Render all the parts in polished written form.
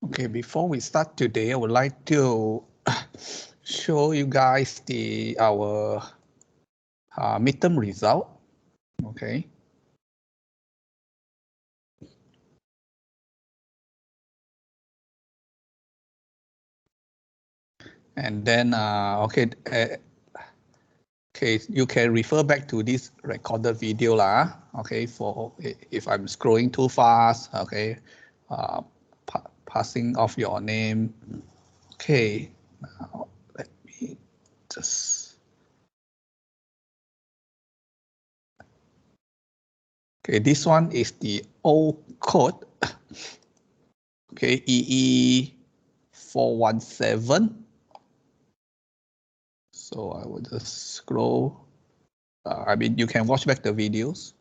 Okay, before we start today, I would like to show you guys our midterm result. Okay. And then, okay, you can refer back to this recorded video lah. Okay, for if I'm scrolling too fast. Okay, passing off your name. Okay, now let me just. Okay, this one is the old code. Okay, EE417. So I will just scroll. I mean, you can watch back the videos.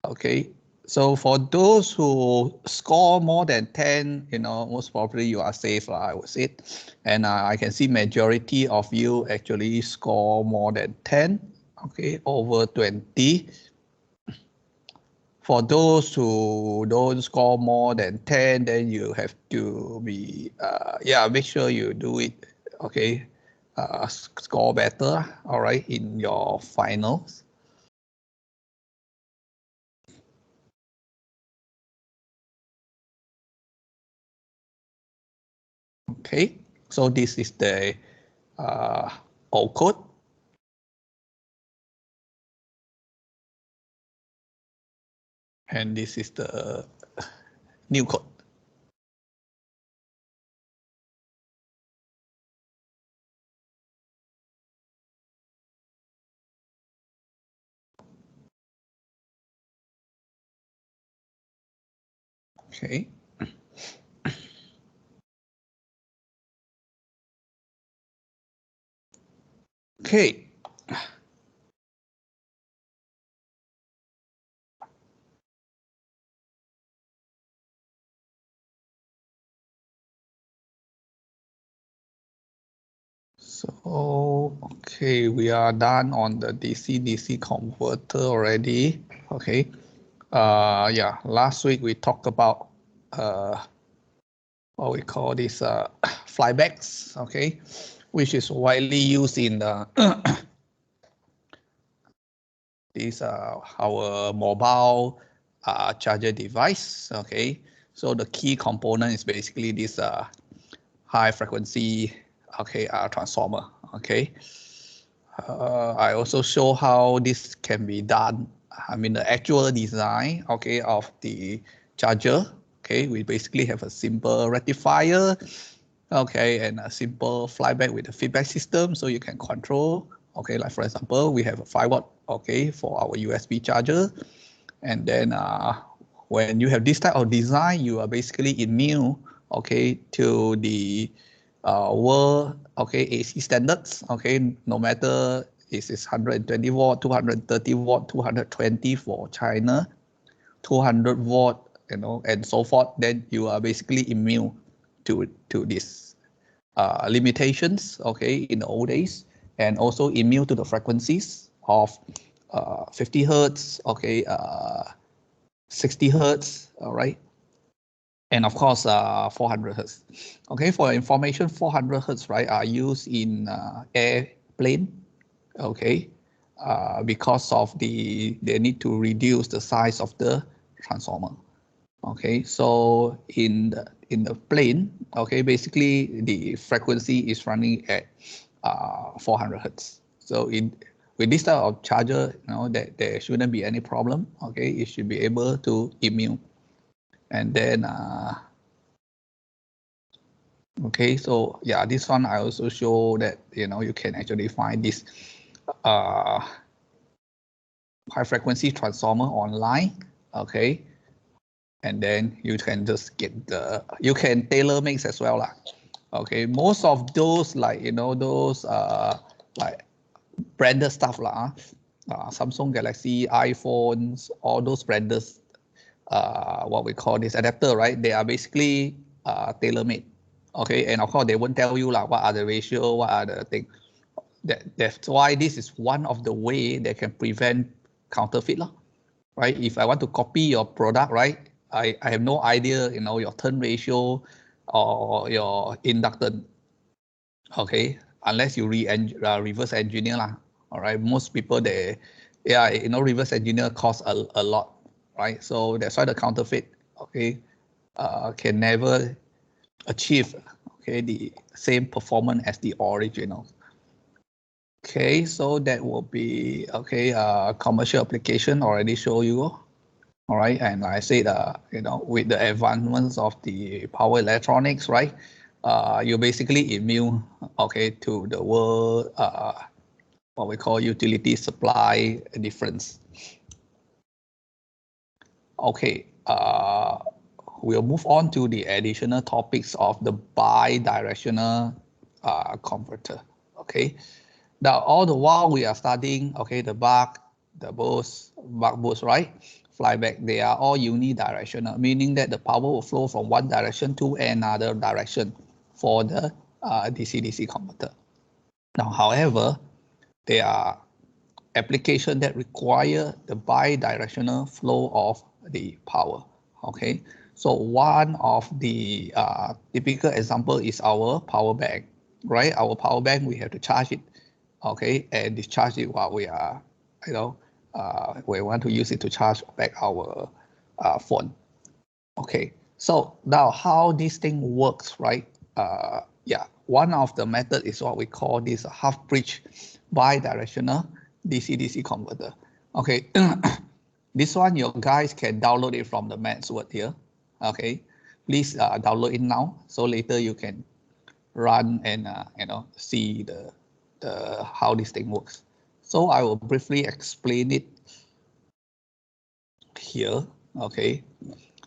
Okay, so for those who score more than 10, most probably you are safe, I would say. And I can see majority of you actually score more than 10, okay, over 20. For those who don't score more than 10, then you have to be, make sure you do it, okay, score better, all right, in your finals. Okay, so this is the old code. And this is the new code. Okay. Okay. So, okay, we are done on the DC-DC converter already. Okay. Yeah, last week we talked about what we call this flybacks, okay, which is widely used in the this our mobile charger device. Okay, so the key component is basically this high frequency transformer. Okay, I also show how this can be done. I mean the actual design, okay, of the charger. Okay, we basically have a simple rectifier, okay, and a simple flyback with a feedback system, so you can control. Okay, like for example, we have a 5 watt, okay, for our USB charger, and then when you have this type of design, you are basically immune, okay, to the world, okay, AC standards, okay, no matter is 120 watt, 230 watt, 220 for China, 200 watt, and so forth, then you are basically immune to this limitations, okay, in the old days, and also immune to the frequencies of 50 hertz, okay, 60 hertz, all right, and of course 400 hertz. Okay, for information, 400 hertz, right, are used in airplane, okay, because of they need to reduce the size of the transformer. Okay, so in the plane, okay, basically the frequency is running at 400 hertz. So with this type of charger, that there shouldn't be any problem. Okay, it should be able to immune. And then okay, so yeah, this one I also show that you can actually find this high frequency transformer online. Okay, and then you can just get you can tailor mix as well lah. Okay, most of those those like branded stuff lah, Samsung Galaxy, iPhones, all those branded what we call this adapter, right? They are basically tailor made. Okay, and of course they won't tell you what are the ratio, what are the thing. That's why this is one of the way that can prevent counterfeit lah. Right? If I want to copy your product, right? I have no idea, your turn ratio, or your inductance. Okay, unless you reverse engineer lah. All right, most people reverse engineer costs a lot, right? So that's why the counterfeit, okay, can never achieve, okay, the same performance as the original. Okay, so that will be, okay, commercial application already show you. All right, and I said, with the advancements of the power electronics, right, you're basically immune, okay, to the world, what we call utility supply difference. Okay, we'll move on to the additional topics of the bi-directional converter. Okay, now all the while we are studying, okay, the buck boost, right? Flyback, they are all unidirectional, meaning that the power will flow from one direction to another direction for the DC-DC converter. Now, however, there are applications that require the bi-directional flow of the power. Okay, so one of the typical example is our power bank, right? Our power bank, we have to charge it, okay, and discharge it while we are, we want to use it to charge back our phone. Okay, so now how this thing works, right? Yeah, one of the method is what we call this half bridge bi-directional DC-DC converter. Okay, this one you guys can download it from the maths word here. Okay, please download it now, so later you can run and see the how this thing works. So I will briefly explain it here. Okay,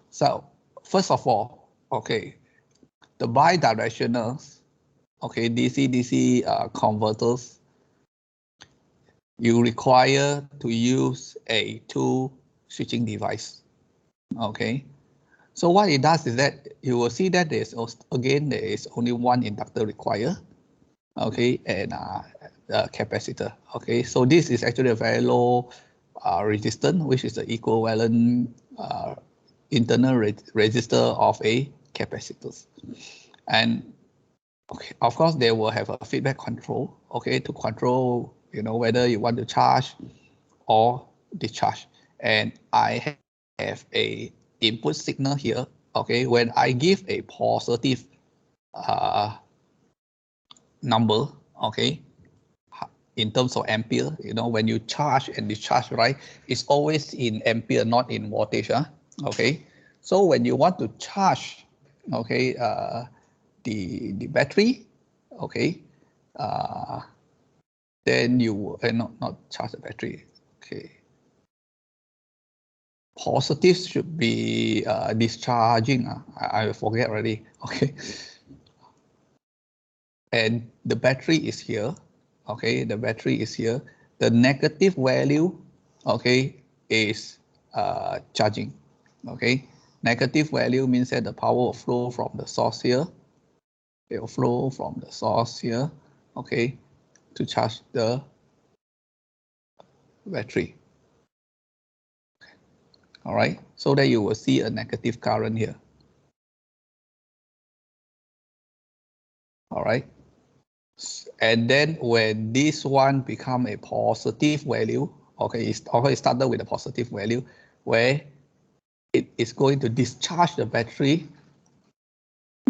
so first of all, okay, the bi-directionals, okay, DC-DC converters, you require to use a two switching device. Okay, so what it does is that you will see that there is only one inductor required. Okay, and a capacitor. Okay, so this is actually a very low resistance, which is the equivalent internal resistor of a capacitor. And okay, of course, they will have a feedback control, okay, to control, whether you want to charge or discharge. And I have a input signal here, okay. When I give a positive number, okay, in terms of ampere, when you charge and discharge, right, it's always in ampere, not in voltage. Okay, so when you want to charge, okay, the battery, okay, then you not charge the battery. Okay, positive should be discharging. I forget already. Okay, and the battery is here. Okay, the battery is here. The negative value, okay, is charging. Okay, negative value means that the power will flow from the source here. It will flow from the source here, okay, to charge the battery. Okay. All right, so that you will see a negative current here. All right, and then when this one become a positive value, okay, it started with a positive value, where it is going to discharge the battery,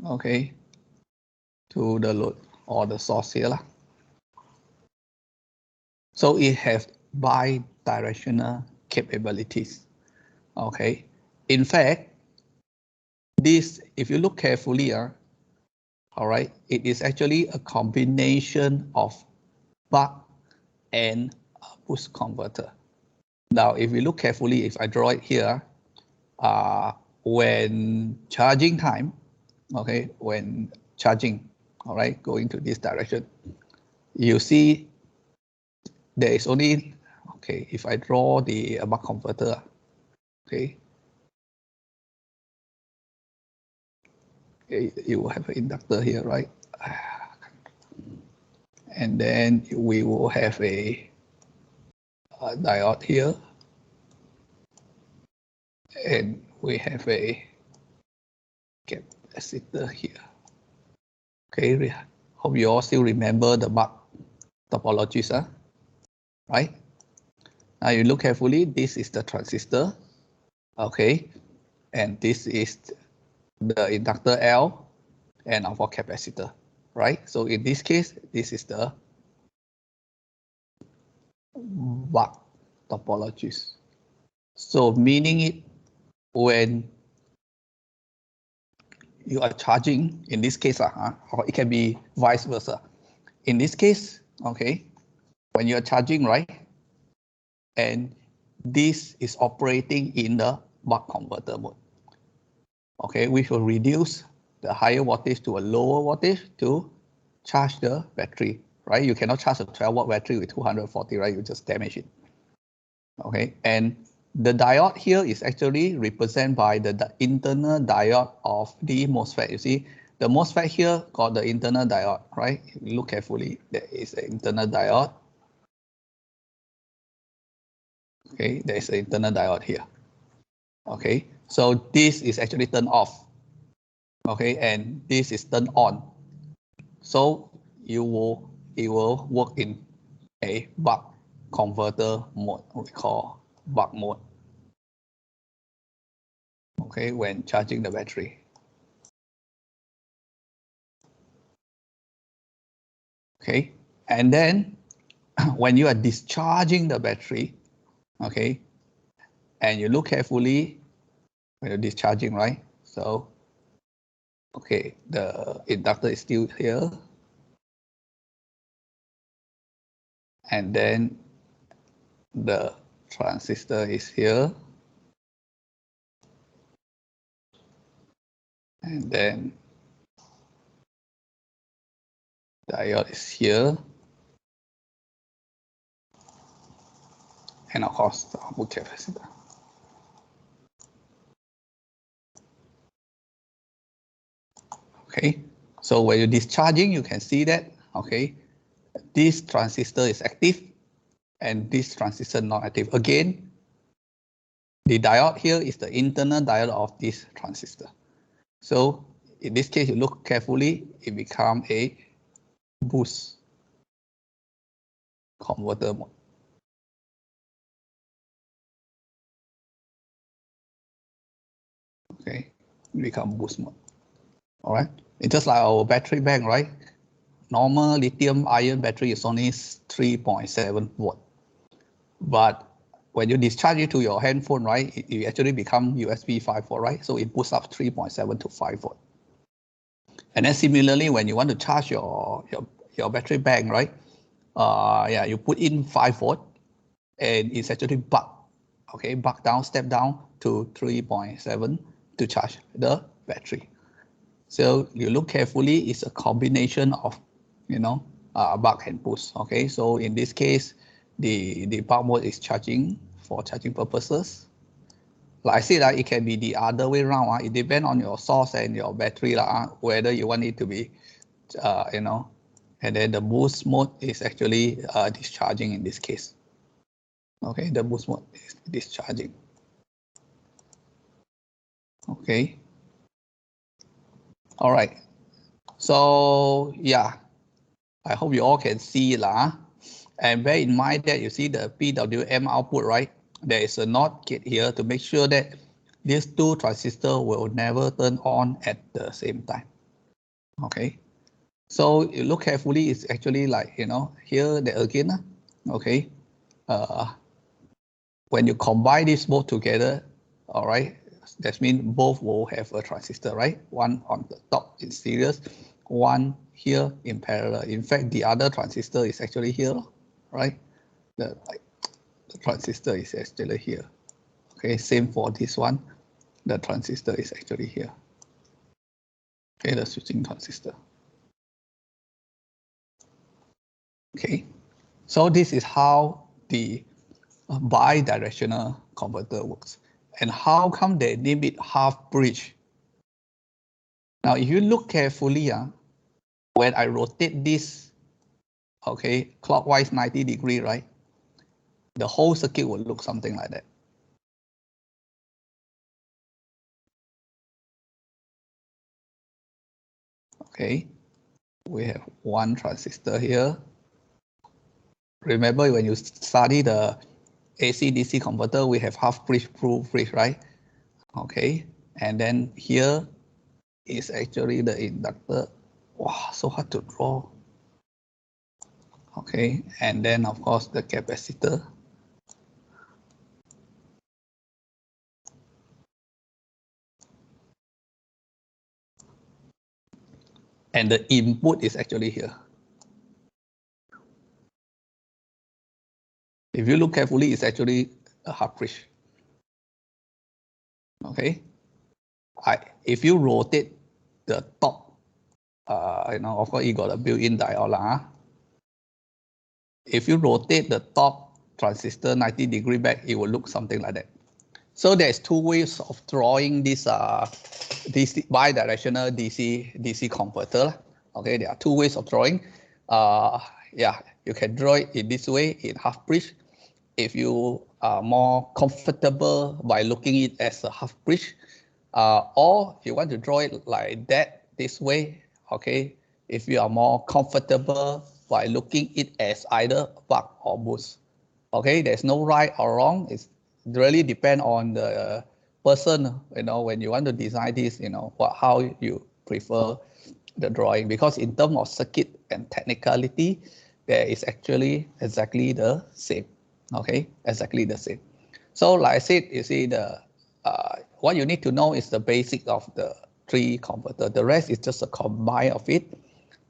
okay, to the load or the source here. So it has bi-directional capabilities. Okay, in fact, this, if you look carefully, all right, it is actually a combination of buck and boost converter. Now, if you look carefully, if I draw it here, when charging time, okay, when charging, all right, going to this direction, you see there is only, okay, if I draw the buck converter, okay, you will have an inductor here, right? And then we will have a diode here, and we have a capacitor here. Okay, hope you all still remember the buck topologies, huh? Right? Now you look carefully, this is the transistor, okay, and this is the inductor L and our capacitor, right? So in this case, this is the buck topologies. So meaning it, when you are charging, in this case, or it can be vice versa. In this case, okay, when you are charging, right, and this is operating in the buck converter mode, okay, which will reduce the higher voltage to a lower voltage to charge the battery, right? You cannot charge a 12-watt battery with 240, right? You just damage it. Okay, and the diode here is actually represented by the internal diode of the MOSFET. You see, the MOSFET here got the internal diode, right? If you look carefully, there is an internal diode. Okay, there is an internal diode here. Okay, so this is actually turned off. Okay, and this is turned on. So it will work in a buck converter mode, we call buck mode. Okay, when charging the battery. Okay, and then when you are discharging the battery, okay, and you look carefully when you're discharging, right? So, okay, the inductor is still here. And then the transistor is here. And then diode is here. And of course, the output capacitor. Okay, so when you're discharging, you can see that, okay, this transistor is active and this transistor not active. Again, the diode here is the internal diode of this transistor. So in this case, you look carefully, it becomes a boost converter mode. Okay, it becomes boost mode. All right, it's just like our battery bank, right? Normal lithium-ion battery is only 3.7 volt, but when you discharge it to your handphone, right, it actually become USB 5 volt, right? So it boosts up 3.7 to 5 volt. And then similarly, when you want to charge your battery bank, right? Yeah, you put in 5 volt, and it's actually buck, okay, buck down, step down to 3.7 to charge the battery. So you look carefully, it's a combination of, buck and boost. Okay, so in this case, the buck mode is charging for charging purposes. Like I said, it can be the other way around. It depends on your source and your battery, whether you want it to be, and then the boost mode is actually discharging in this case. Okay, the boost mode is discharging. Okay. All right. So yeah, I hope you all can see it. And bear in mind that you see the PWM output, right? There is a NOT gate here to make sure that these two transistors will never turn on at the same time. Okay. So you look carefully, it's actually like, here, there again, okay. When you combine these both together, all right, that means both will have a transistor, right? One on the top in series, one here in parallel. In fact, the other transistor is actually here, right? The transistor is actually here. Okay, same for this one. The transistor is actually here. Okay, the switching transistor. Okay, so this is how the bi-directional converter works. And how come they name it half bridge? Now, if you look carefully, when I rotate this, okay, clockwise 90 degree, right? The whole circuit will look something like that. Okay, we have one transistor here. Remember when you study the AC-DC converter, we have half bridge, full bridge, right? Okay, and then here is actually the inductor. Wow, so hard to draw. Okay, and then of course the capacitor. And the input is actually here. If you look carefully, it's actually a half bridge. Okay, if you rotate the top, of course you got a built-in diode lah. If you rotate the top transistor 90 degree back, it will look something like that. So there's two ways of drawing this DC bi-directional DC converter. Okay, there are two ways of drawing. Yeah, you can draw it in this way in half bridge. If you are more comfortable by looking at it as a half bridge, or if you want to draw it like that, this way, okay, if you are more comfortable by looking at it as either buck or boost. Okay, there's no right or wrong. It really depends on the person, when you want to design this, how you prefer the drawing. Because in terms of circuit and technicality, there is actually exactly the same. Okay, exactly the same. So like I said, you see what you need to know is the basic of the three converter. The rest is just a combine of it.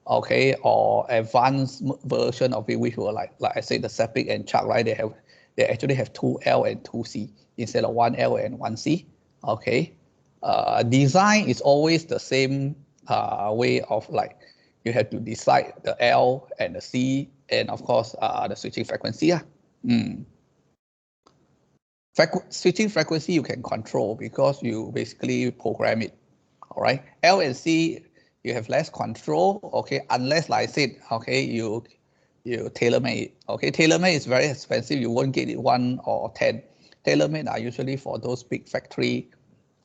Okay, or advanced version of it, which were like I said, the Sepik and Chuck, right? They actually have 2L and 2C instead of 1L and 1C. Okay, design is always the same way of you have to decide the L and the C, and of course the switching frequency. Switching frequency you can control because you basically program it. All right, L and C you have less control. Okay, unless like I said, okay, you tailor-made it. Okay, tailor-made is very expensive. You won't get it 1 or 10. Tailor-made are usually for those big factory.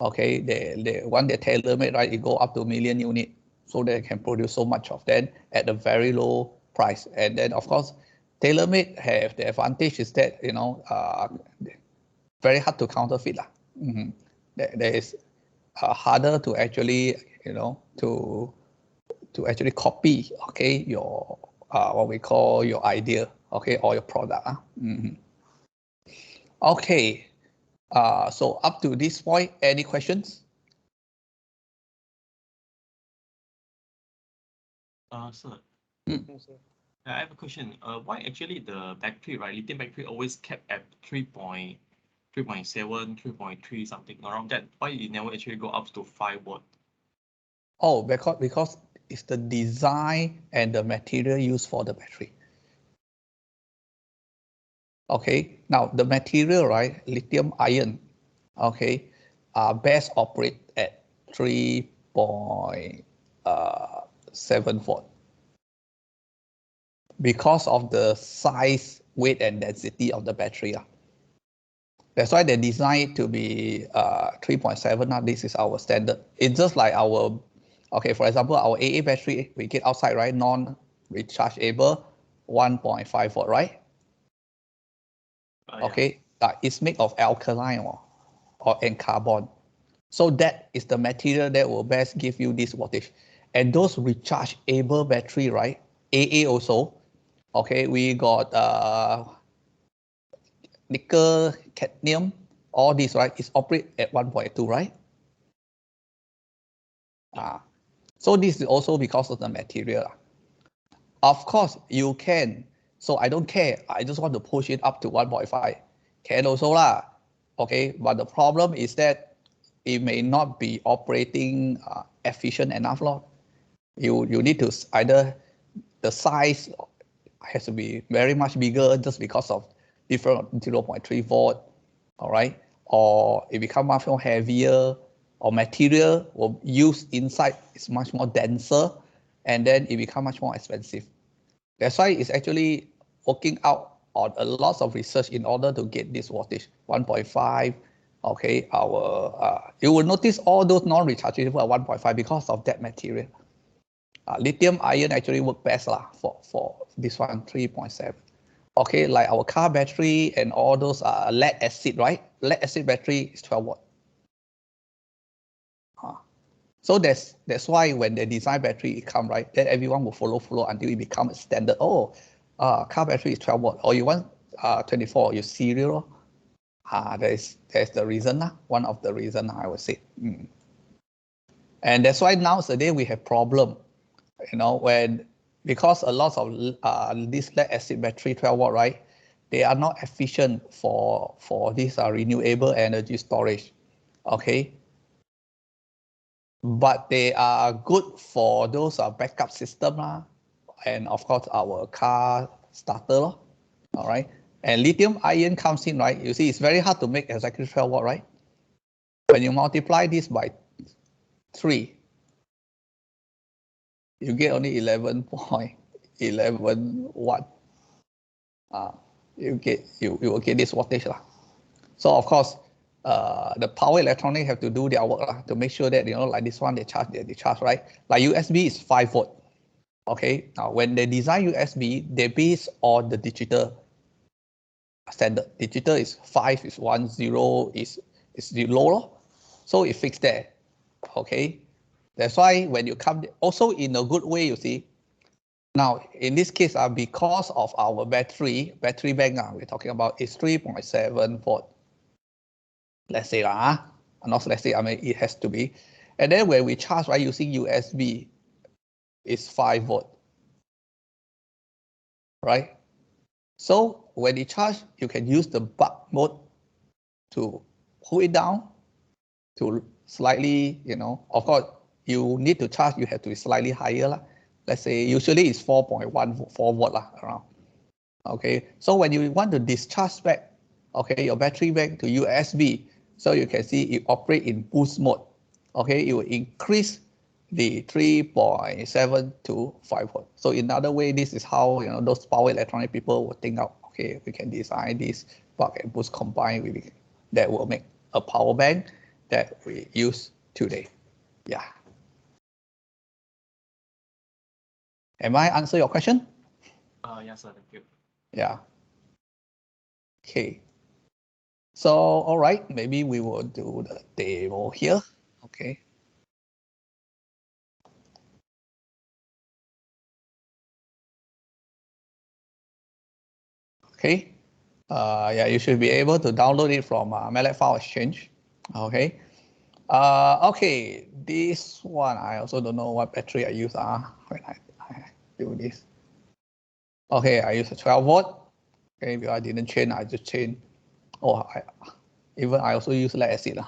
Okay, they want their tailor-made, right? It go up to 1 million unit, so they can produce so much of them at a very low price. And then of course, tailor-made have the advantage is that very hard to counterfeit lah. There is harder to actually to actually copy, okay, your what we call your idea, okay, or your product. Okay, so up to this point, any questions? Sir. I have a question. Why actually the battery, right, lithium battery always kept at 3.7, 3.3 something around that? Why it never actually go up to 5 watt? Oh, because it's the design and the material used for the battery. Okay, now the material, right, lithium ion, okay, best operate at 3.7 volt. Because of the size, weight, and density of the battery. That's why they designed it to be 3.7. Now this is our standard. It's just like our, okay, for example, our AA battery, we get outside, right, non-rechargeable, 1.5 volt, right? Okay, it's made of alkaline and carbon. So that is the material that will best give you this voltage. And those rechargeable battery, right, AA also, okay, we got nickel, cadmium, all this, right, is operate at 1.2, right? So this is also because of the material. Of course, you can. So I don't care. I just want to push it up to 1.5. Can also lah. Okay, but the problem is that it may not be operating efficient enough. You need to either the size has to be very much bigger just because of different 0.3 volt, all right? Or it becomes much more heavier, or material will use inside is much more denser, and then it becomes much more expensive. That's why it's actually working out on a lot of research in order to get this voltage 1.5. Okay, you will notice all those non-rechargeable at 1.5 because of that material. Lithium ion actually work best for this one, 3.7. Okay, like our car battery and all those lead acid, right? Lead acid battery is 12 watt. So that's why when they design battery, it come right, then everyone will follow until it becomes a standard. Oh, car battery is 12 watt, or you want 24, you serial. There's the reason, one of the reason I would say. And that's why nowadays we have problem, because a lot of this lead acid battery 12 watt, right? They are not efficient for this renewable energy storage, okay? But they are good for those backup system, and of course our car starter, all right? And lithium ion comes in, right? You see, it's very hard to make exactly 12 watt, right? When you multiply this by 3, you get only 11.11 watt. You will get this wattage. So of course, the power electronic have to do their work to make sure that, like this one, they charge, right? Like USB is 5 volt. Okay, now when they design USB, they base on the digital standard. Digital is 5, is 1, 0 is low. So it fixed there. Okay, that's why when you come, also in a good way, you see. Now, in this case, because of our battery bank, we're talking about is 3.7 volt. Let's say, not let's say, I mean, it has to be. And then when we charge, right, using USB, is 5 volt, right? So when you charge, you can use the buck mode to pull it down to slightly, of course, you need to charge, you have to be slightly higher. Let's say usually it's 4.14 volt around. Okay, so when you want to discharge back, okay, your battery back to USB, so you can see it operate in boost mode. Okay, it will increase the 3.7 to 5 volt. So in other way, this is how those power electronic people will think out. Okay, we can design this buck and boost combined with that will make a power bank that we use today. Yeah. Am I answer your question? Yes, sir. Thank you. Yeah. Okay. So, all right, maybe we will do the demo here. Okay. Okay. Yeah, you should be able to download it from MATLAB File Exchange. Okay. Okay, this one, I also don't know what battery I use when I do this. Okay, I use a 12 volt. Okay, because I didn't change, I just changed. Oh, I also use lead acid.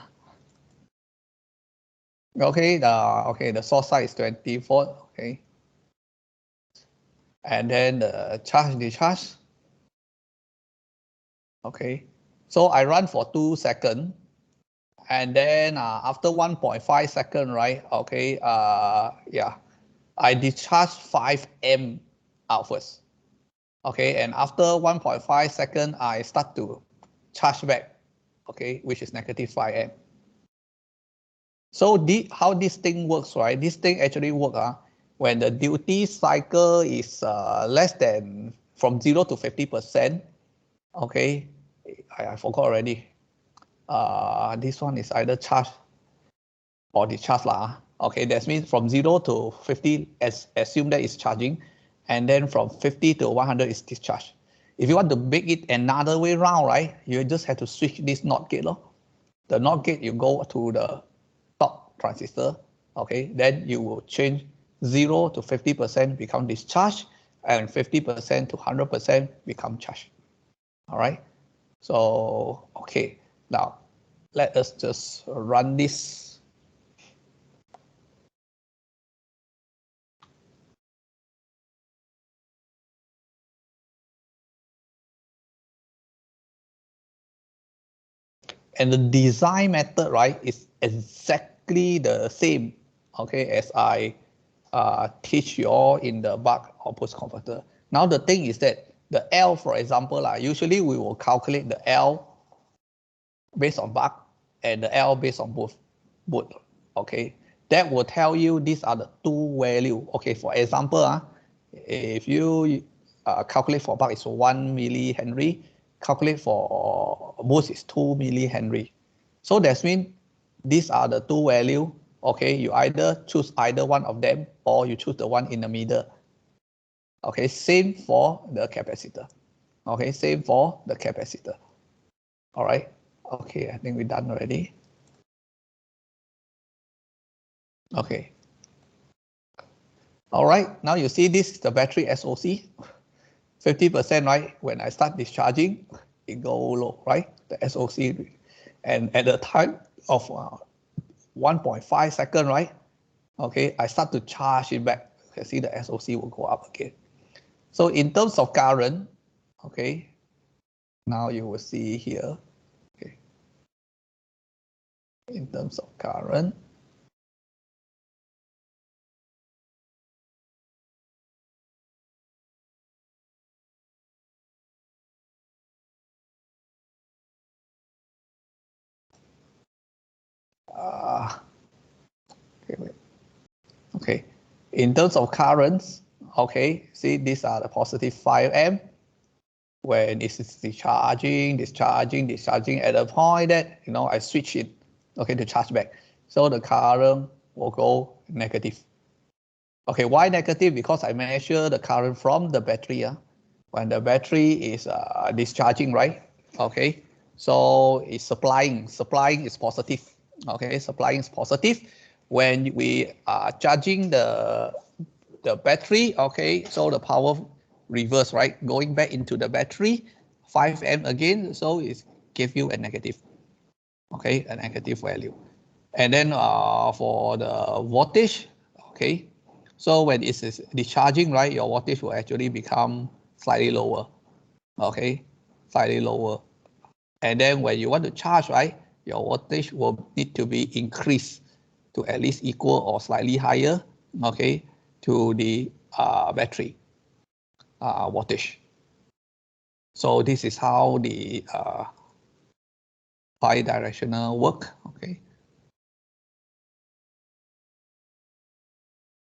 Okay, the source side is 20 volt. Okay. And then the charge discharge. Okay, so I run for 2 seconds, and then after 1.5 seconds, right? Okay, yeah, I discharge 5 amp out first. Okay, and after 1.5 seconds, I start to charge back. Okay, which is negative 5 amp. So how this thing works, right? This thing actually works when the duty cycle is less than from 0 to 50%. Okay, I forgot already. This one is either charge or discharge lah. Okay, that means from 0 to 50, assume that it's charging, and then from 50 to 100 is discharge. If you want to make it another way around, right, you just have to switch this NOT gate. The NOT gate, you go to the top transistor, okay, then you will change 0 to 50% become discharge, and 50% to 100% become charge. All right, so okay, now let us just run this. And the design method, right, is exactly the same, okay, as I teach you all in the buck or boost converter. Now the thing is that the L, for example, usually we will calculate the L based on buck and the L based on both. Okay, that will tell you these are the two value. Okay, for example, if you calculate for bulk is 1 millihenry, calculate for boost is 2 millihenry. So that means these are the two value. Okay, you either choose either one of them or you choose the one in the middle. Okay, same for the capacitor. Okay, same for the capacitor. All right. Okay, I think we're done already. Okay. All right, now you see this is the battery SOC. 50%, right? When I start discharging, it go low, right? The SOC. And at the time of 1.5 seconds, right? Okay, I start to charge it back. You see the SOC will go up again. So in terms of current, okay, now you will see here, okay, in terms of current, okay, wait. Okay, in terms of currents, okay, see these are the positive 5 amp. When it's discharging at a point that, I switch it, okay, to charge back. So the current will go negative. Okay, why negative? Because I measure the current from the battery. When the battery is discharging, right? Okay, so it's supplying is positive. Okay, supplying is positive. When we are charging the battery, okay, so the power reverse, right? Going back into the battery, 5 amp again, so it gives you a negative, okay, a negative value. And then for the voltage, okay, so when it's discharging, right, your voltage will actually become slightly lower, okay, slightly lower. And then when you want to charge, right, your voltage will need to be increased to at least equal or slightly higher, okay, to the battery voltage. So this is how the bi-directional work. Okay,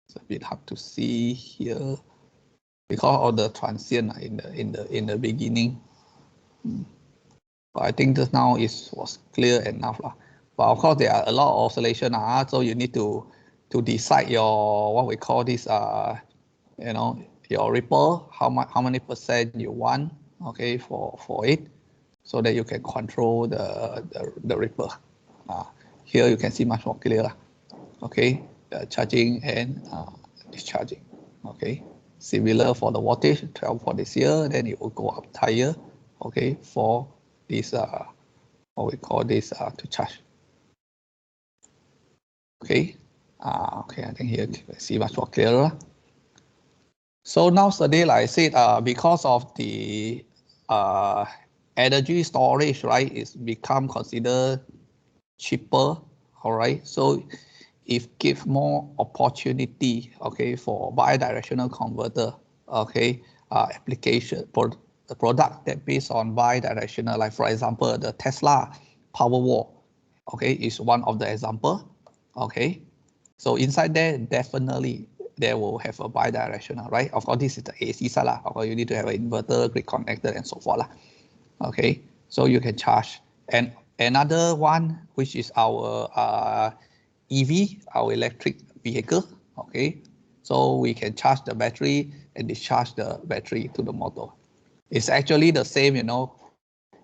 it's a bit hard to see here because of the transient in the beginning. But I think just now was clear enough lah. But of course there are a lot of oscillation, so you need to decide your what we call this your ripple, how many percent you want, okay, for it, so that you can control the ripple. Here you can see much more clear, okay, charging and discharging, okay. Similar for the voltage, 12 for this year, then it will go up higher, okay, for this what we call this to charge. Okay, okay, I think here you can see much more clearer. So nowadays, like I said, because of the energy storage, right, it's become considered cheaper. All right, so it gives more opportunity, okay, for bi-directional converter, okay, application for the product that based on bi-directional, like for example, the Tesla Powerwall, okay, is one of the example, okay. So inside there, definitely they will have a bi-directional, right? Of course, this is the AC side lah. Of course, you need to have an inverter, grid connector, and so forth lah. Okay, so you can charge. And another one, which is our EV, our electric vehicle. Okay, so we can charge the battery and discharge the battery to the motor. It's actually the same,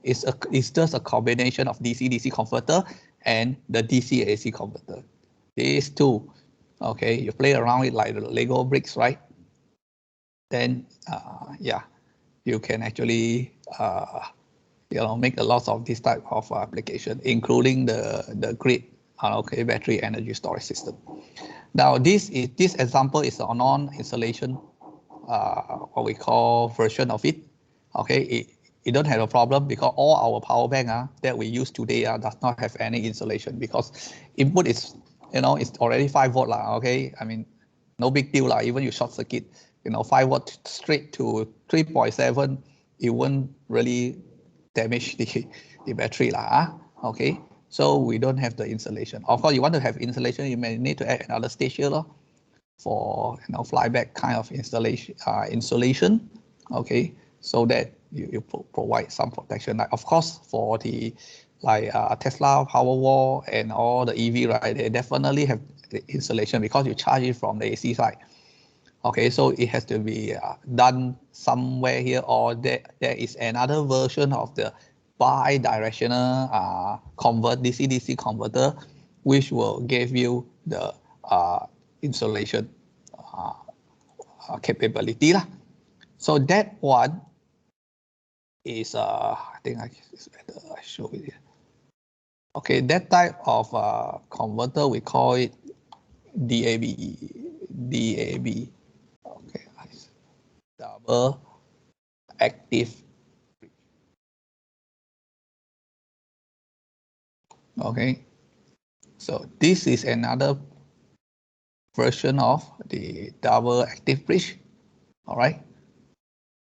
it's just a combination of DC-DC converter and the DC-AC converter. These two, okay, you play around with like the Lego bricks, right? Then, yeah, you can actually, make a lot of this type of application, including the grid, okay, battery energy storage system. Now, this example is a non-installation, what we call version of it. Okay, it don't have a problem because all our power bank that we use today does not have any insulation because input is, it's already 5 volt lah. Okay, I mean, no big deal lah. Even you short circuit, 5 volt straight to 3.7, it won't really damage the battery lah. Okay, So we don't have the insulation. Of course, you want to have insulation, you may need to add another stage here for flyback kind of insulation. Okay, so that you provide some protection. Like, of course, for the Tesla Powerwall and all the EV, right? They definitely have the insulation because you charge it from the AC side. Okay, so it has to be done somewhere here, or there is another version of the bi-directional DC-DC converter, which will give you the insulation capability lah. So that one is I think it's better I show it here. Okay, that type of converter we call it DAB. Okay, double active. Okay, so this is another version of the double active bridge. All right.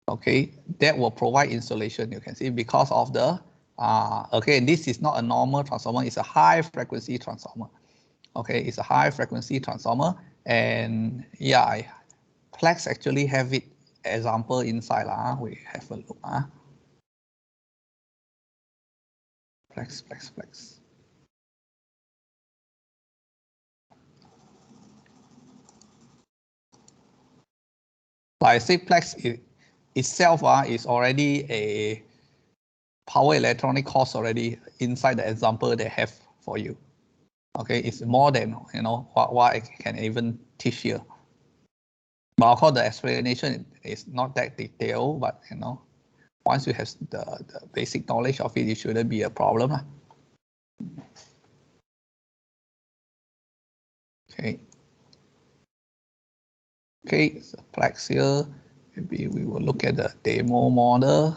Okay, that will provide insulation. You can see because of the okay, this is not a normal transformer, it's a high frequency transformer. Okay, it's a high frequency transformer, and yeah, Plex actually have it example inside we have a look. Plex. Like I say, Plex itself is already a power electronic course already inside the example they have for you. Okay, it's more than what I can even teach here. But of course, the explanation is not that detailed. But once you have the basic knowledge of it, it shouldn't be a problem. Okay. Okay, so Plex here. Maybe we will look at the demo model.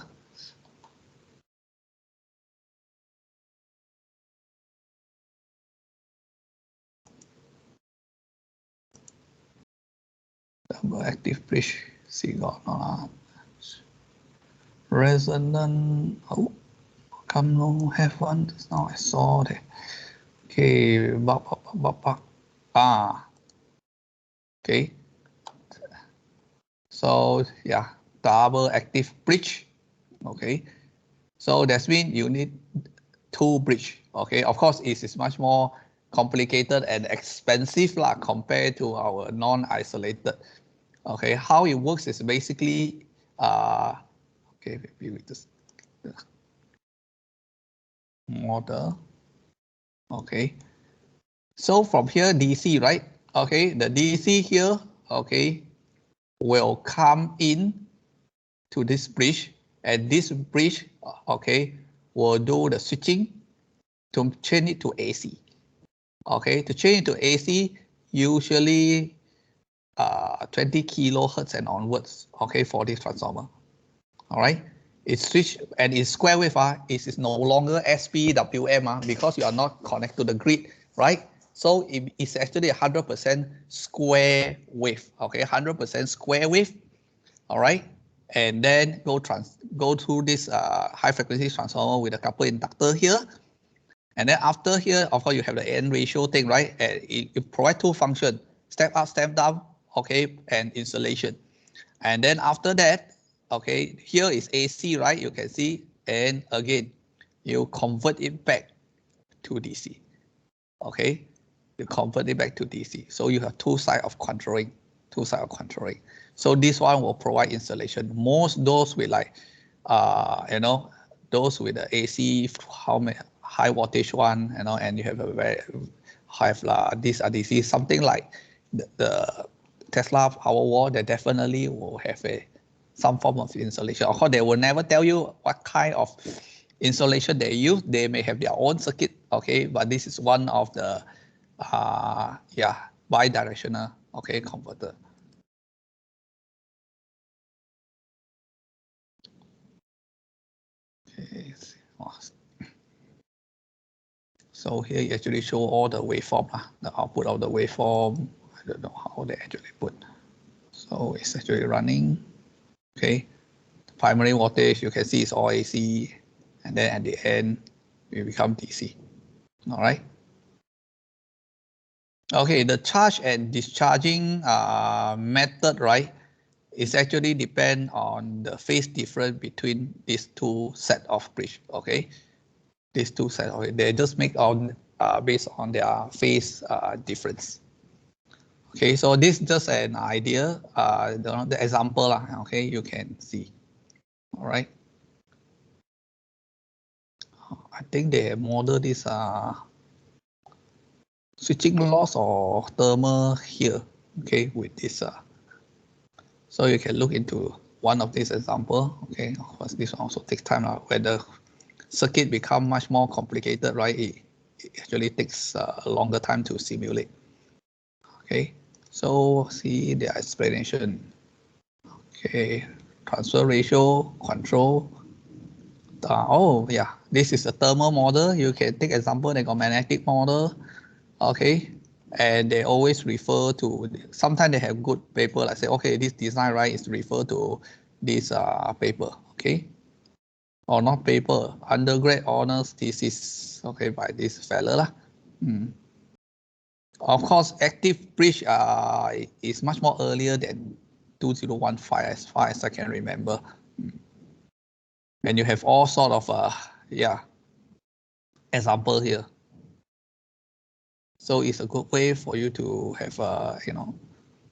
Double active bridge. See, got resonant. Oh, come no have one. Just now I saw that. Okay, okay. So yeah, double active bridge. Okay, so that means you need two bridge. Okay, of course it is much more complicated and expensive compared to our non-isolated. Okay, how it works is basically okay, maybe with this model. Okay, so from here DC, right? Okay, the DC here, okay, will come in to this bridge, and this bridge, okay, will do the switching to change it to AC. Okay, to change it to AC, usually 20 kilohertz and onwards. Okay, for this transformer. All right, it's switched and it's square wave. It is no longer SPWM because you are not connected to the grid, right? So it's actually 100% square wave. Okay, 100% square wave. All right, and then go through this high frequency transformer with a couple inductor here. And then after here, of course, you have the N ratio thing, right? And it provides two functions, step up, step down, okay, and insulation. And then after that, okay, here is AC, right? You can see, and again, you convert it back to DC, okay? You convert it back to DC. So you have two sides of controlling, So this one will provide insulation. Most those with those with the AC, how many high voltage one, and you have a very this DC, something like the Tesla Powerwall, they definitely will have some form of insulation. Of course, they will never tell you what kind of insulation they use. They may have their own circuit, okay, but this is one of the bi-directional, okay, converter. Okay, so here you actually show all the waveform, the output of the waveform. I don't know how they actually put. So it's actually running. Okay, the primary voltage you can see is all AC, and then at the end it become DC. All right. Okay, the charge and discharging method, right, is actually depend on the phase difference between these two set of bridge. Okay, these two sets. Okay, they just make on based on their phase difference. Okay, so this is just an idea. The example, okay, you can see. All right. I think they model this switching loss or thermal here. Okay, with this. So you can look into one of these example. Okay, of course, this one also takes time where the circuit become much more complicated, right? It actually takes a longer time to simulate. Okay, so see the explanation. Okay, transfer ratio, control. Oh yeah, this is a thermal model. You can take example, they got magnetic model. Okay, and they always refer to, sometimes they have good paper, like say, okay, this design, right, is refer to this paper, okay? Or not paper, undergrad honors thesis, okay, by this fella lah. Of course, active bridge is much more earlier than 2015, as far as I can remember. And you have all sort of, example here. So it's a good way for you to have,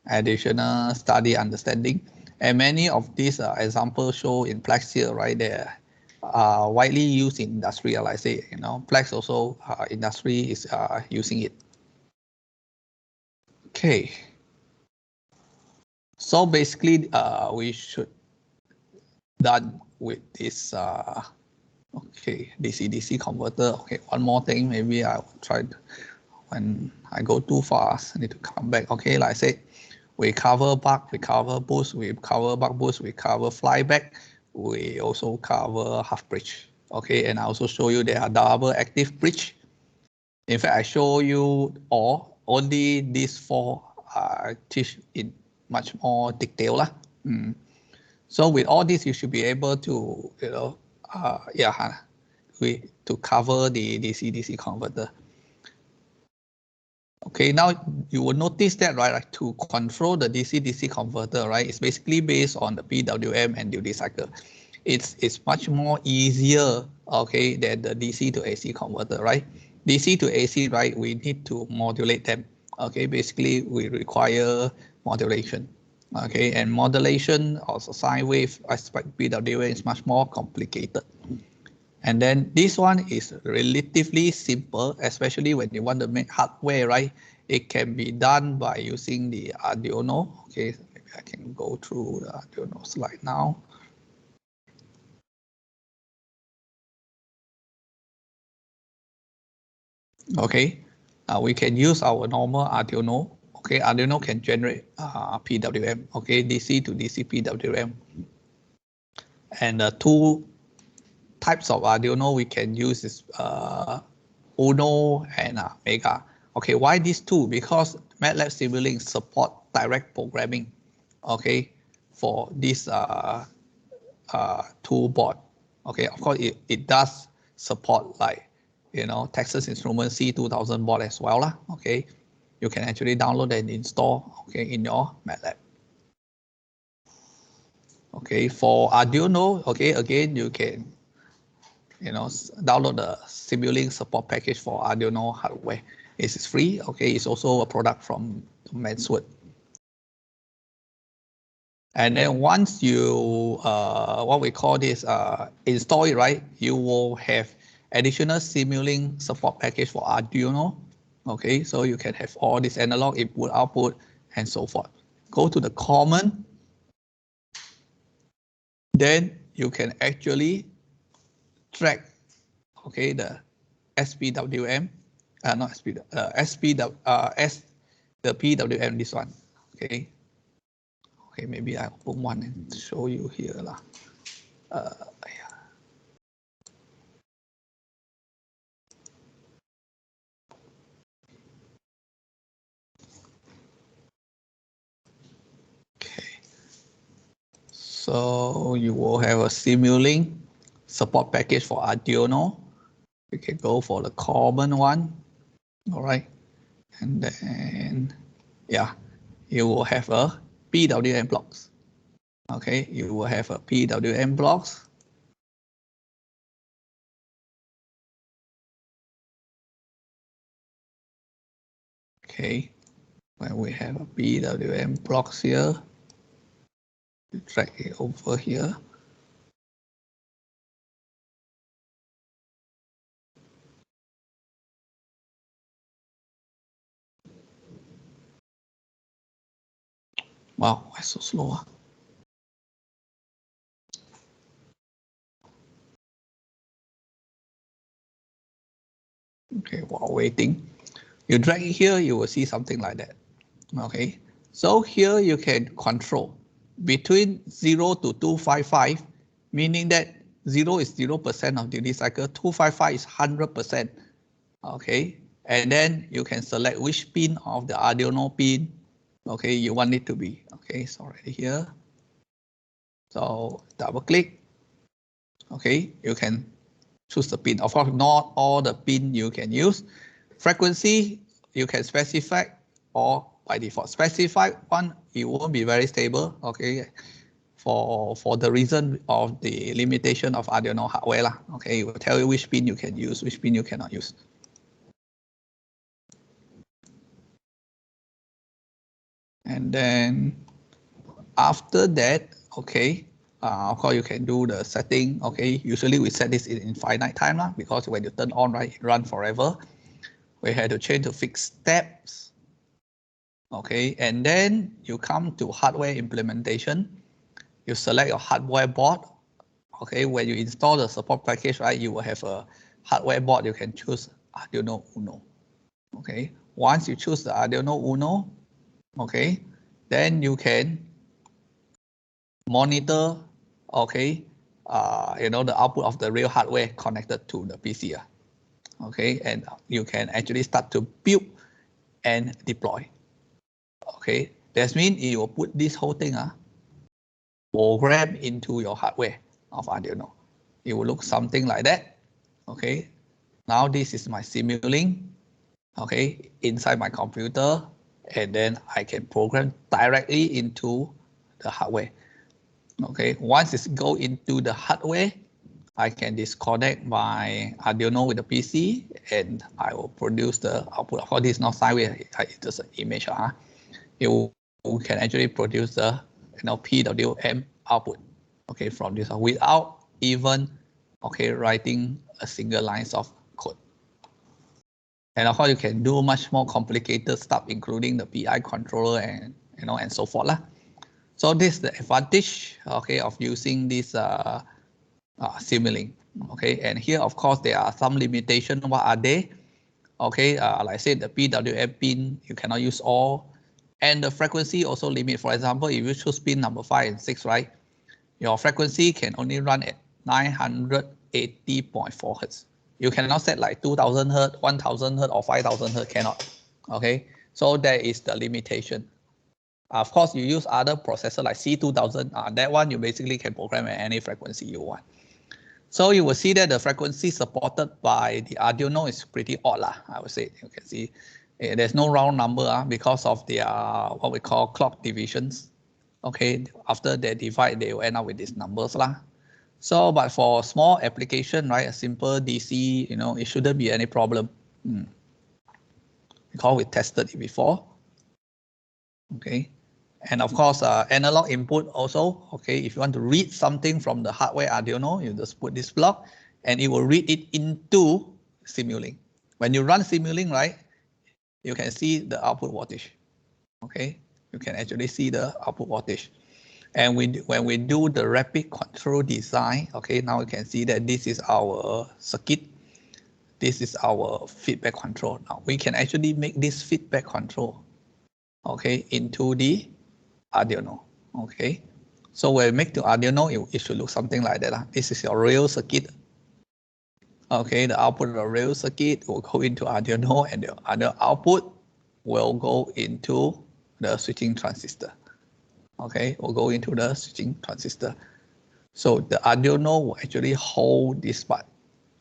additional study understanding. And many of these examples show in Plex here, right? They are widely used in industry, like I say, Plex also industry is using it. Okay. So basically, we should done with this, okay, DC-DC converter. Okay, one more thing, maybe I'll try to, when I go too fast, I need to come back. Okay, like I said, we cover buck, we cover boost, we cover buck boost, we cover flyback, we also cover half bridge. Okay, and I also show you there are double active bridge. In fact, I show you only these four teach in much more detail lah. So with all this, you should be able to, to cover the DC-DC converter. Okay, now you will notice that, right, to control the DC-DC converter, right, it's basically based on the PWM and duty cycle. It's much more easier, okay, than the DC to AC converter, right? DC to AC, right, we need to modulate them. Okay, basically we require modulation. Okay, and modulation of sine wave aspect PWM is much more complicated. And then this one is relatively simple, especially when you want to make hardware, right? It can be done by using the Arduino. Okay, so maybe I can go through the Arduino slide now. Okay, we can use our normal Arduino. Okay, Arduino can generate PWM. Okay, DC to DC PWM. And two types of Arduino we can use is Uno and Mega. Okay, why these two? Because MATLAB Simulink support direct programming, okay, for this two board. Okay, of course it does support, like, Texas Instruments C2000 board as well lah. Okay, you can actually download and install, okay, in your MATLAB. Okay, for Arduino, okay, again you can download the Simulink support package for Arduino hardware. It is free. Okay, it's also a product from Manswood. And then once you what we call this install it, right, you will have additional Simulink support package for Arduino. Okay, so you can have all this analog input, output, and so forth. Go to the common. Then you can actually track, okay, the SPWM, not SPWM, the PWM, this one. Okay. Okay, maybe I'll put one and show you here lah. Yeah. Okay. So you will have a Simulink support package for Arduino. we can go for the common one. All right. And then, yeah, you will have a PWM blocks. Okay, you will have a PWM blocks. Okay, when we have a PWM blocks here, drag it over here. Wow, why so slow? Okay, while waiting, you drag it here, you will see something like that. Okay, so here you can control between 0 to 255, meaning that 0 is 0% of duty cycle, 255 is 100%. Okay, and then you can select which pin of the Arduino pin, okay, you want it to be. Okay, so right here. So double click. Okay, you can choose the pin. Of course, not all the pin you can use. Frequency, you can specify or by default. Specify one, it won't be very stable. Okay, for the reason of the limitation of Arduino hardware lah. Okay, it will tell you which pin you can use, which pin you cannot use. And then after that, okay, of course you can do the setting. Okay, usually we set this in infinite time lah, because when you turn on, right, it run forever. We had to change to fixed steps. Okay, and then you come to hardware implementation. You select your hardware board. Okay, when you install the support package, right, you will have a hardware board. You can choose Arduino Uno. Okay, once you choose the Arduino Uno, okay, then you can monitor, okay, the output of the real hardware connected to the PC. Okay, and you can actually start to build and deploy. Okay, that means you will put this whole thing program into your hardware of Arduino. It will look something like that. Okay, now this is my Simulink. Okay, inside my computer, and then I can program directly into the hardware. Okay, once it's go into the hardware, I can disconnect my Arduino with the PC, and I will produce the output. Of course, this is not sine wave; it's just an image. You can actually produce the PWM output. Okay, from this without even writing a single lines of code. And of course, you can do much more complicated stuff, including the PI controller and and so forth lah. So this is the advantage, okay, of using this Simulink. Okay, and here of course there are some limitations. What are they? Okay, like I said, the PWM pin you cannot use all, and the frequency also limit. For example, if you choose pin number 5 and 6, right, your frequency can only run at 980.4 hertz. You cannot set like 2000 hertz, 1000 hertz, or 5000 hertz. Cannot. Okay, so that is the limitation. Of course, you use other processor like C2000. That one you basically can program at any frequency you want. So you will see that the frequency supported by the Arduino is pretty odd lah. I would say you can see there's no round number because of the what we call clock divisions. Okay, after they divide, they will end up with these numbers lah. So, but for small application, right, a simple DC, it shouldn't be any problem. Because we tested it before. Okay. And of course, analog input also, okay, if you want to read something from the hardware Arduino, you just put this block and it will read it into Simulink. When you run Simulink, right, you can see the output voltage. Okay, you can actually see the output voltage. And when we do the rapid control design, okay, now you can see that this is our circuit. This is our feedback control. Now we can actually make this feedback control, okay, into the Arduino. Okay, so when we make the Arduino, it should look something like that. This is your real circuit. Okay, the output of the real circuit will go into Arduino, and the other output will go into the switching transistor. Okay, will go into the switching transistor. So the Arduino will actually hold this part.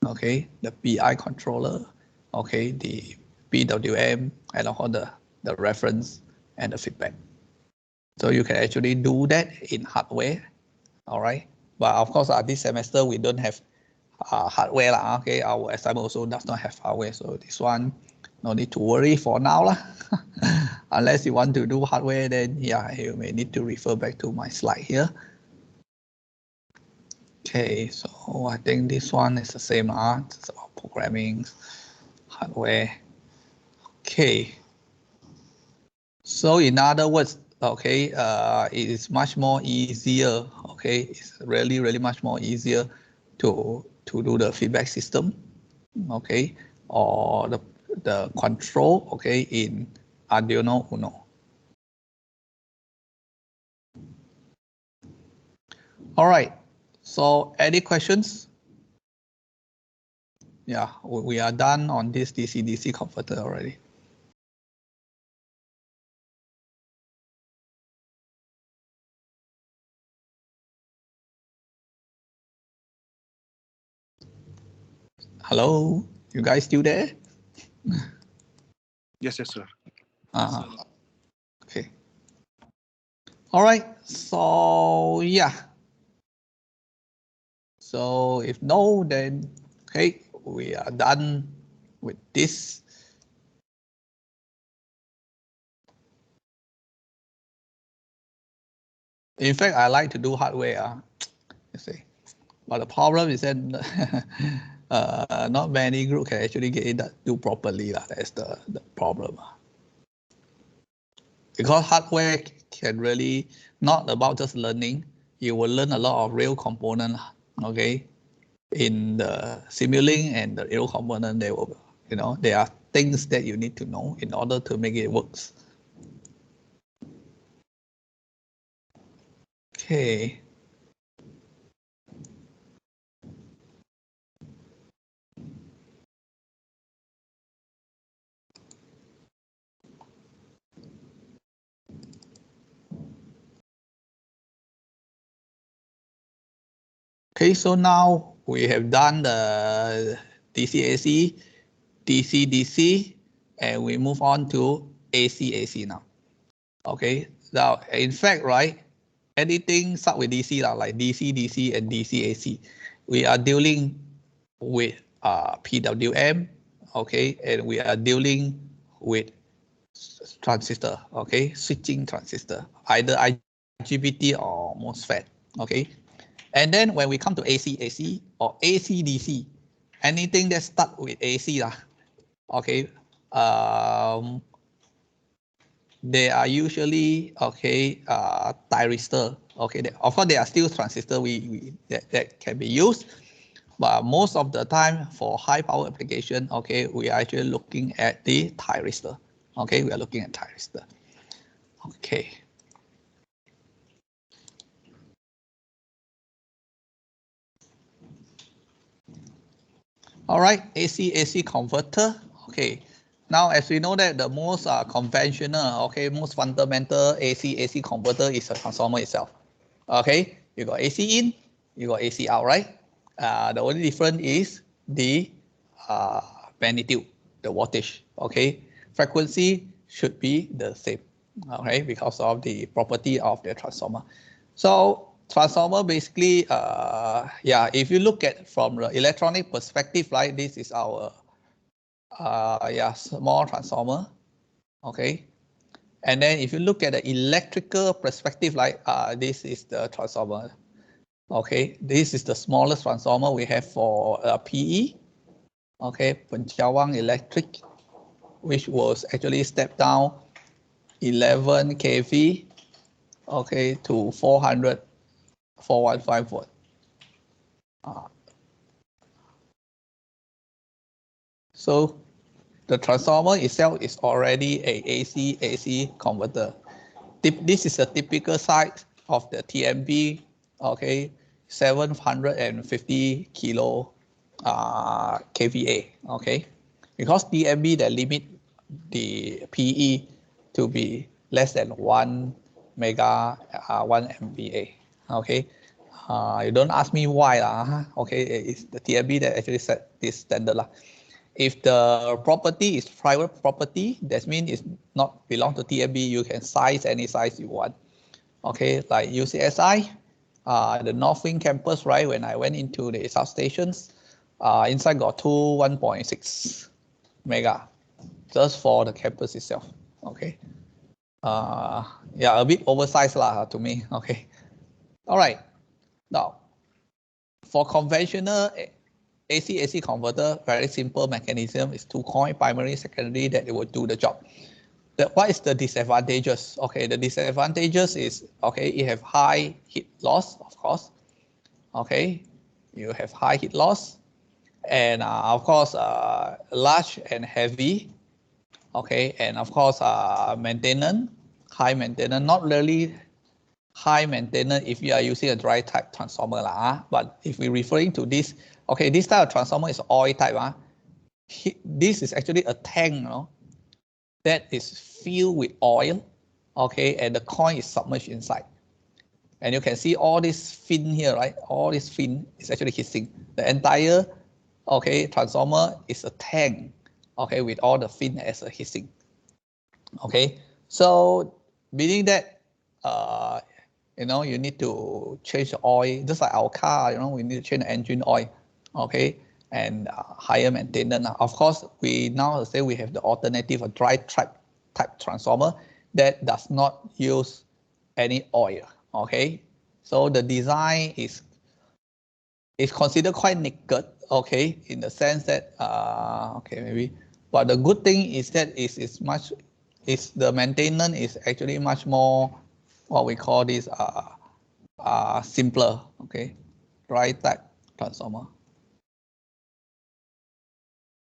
okay, the PI controller, okay, the PWM, and all the reference and the feedback. So you can actually do that in hardware, all right. But of course, this semester we don't have hardware, okay. Our assignment also does not have hardware, so this one no need to worry for now, lah. Unless you want to do hardware, then yeah, you may need to refer back to my slide here. Okay, so I think this one is the same. It's about programming, hardware. Okay. So in other words, okay, it is much more easier. Okay, it's really much more easier to do the feedback system. Okay, or the control. Okay, in Arduino Uno. All right. So any questions? Yeah, we are done on this DC-DC converter already. Hello, you guys still there? Yes, sir. Okay. All right. So yeah. So if no, then okay, we are done with this. In fact, I like to do hardware. You see, but the problem is that not many groups can actually get it do properly. That's the problem. Because hardware can really not about just learning. You will learn a lot of real components. Okay, in the Simulink and the real component, they will, there are things that you need to know in order to make it works. Okay. Okay, so now we have done the DC-AC, DC-DC, and we move on to AC-AC now. Okay, now in fact, right, anything start with DC like DC-DC and DC-AC, we are dealing with PWM, okay, and we are dealing with transistor, okay, switching transistor, either IGBT or MOSFET, okay. And then when we come to AC-AC or AC-DC, anything that start with AC, okay, they are usually, okay, thyristor, okay. Of course, there are still transistor that can be used, but most of the time for high power application, okay, we are actually looking at the thyristor, okay, we are looking at thyristor, okay. All right, AC-AC converter. Okay, now as we know that the most conventional, okay, most fundamental AC-AC converter is a transformer itself. Okay, you got AC in, you got AC out, right? The only difference is the magnitude, the wattage. Okay, frequency should be the same. Okay, because of the property of the transformer. So transformer basically, yeah, if you look at from the electronic perspective, right, this is our yeah, small transformer, okay. And then if you look at the electrical perspective, like this is the transformer, okay. This is the smallest transformer we have for PE, okay, Pencawang Electric, which was actually stepped down 11 kV, okay, to 415 volt. So the transformer itself is already a AC-AC converter. This is a typical size of the TMB, okay, 750 kilo kVA, okay. Because TMB they limit the PE to be less than 1 MVA, okay. You don't ask me why lah. Okay, it's the TMB that actually set this standard lah. If the property is private property, that means it's not belong to TMB. You can size any size you want. Okay, like UCSI, the North Wing campus, right? When I went into the substations, inside got two 1.6 mega, just for the campus itself. Okay. Yeah, a bit oversized lah to me. Okay. All right. Now, for conventional AC-AC converter, very simple mechanism is 2 coin, primary, secondary, that it will do the job. What is the disadvantages? Okay, the disadvantages is, okay, you have high heat loss, of course. Okay, you have high heat loss, and of course, large and heavy. Okay, and of course, maintenance, high maintenance, not really high maintenance if you are using a dry type transformer lah. But if we're referring to this, okay, this type of transformer is oil type. This is actually a tank, you know, that is filled with oil, okay, and the coin is submerged inside. And you can see all this fin here, right? All this fin is actually hissing. The entire, okay, transformer is a tank, okay, with all the fin as a hissing. Okay, so meaning that, you know, you need to change the oil, just like our car, you know, we need to change the engine oil, okay, and higher maintenance. Of course, we now say we have the alternative of dry type transformer that does not use any oil. Okay, so the design is considered quite naked. Okay, in the sense that okay, maybe, but the good thing is that the maintenance is actually much more what we call this simpler. Okay, dry type transformer.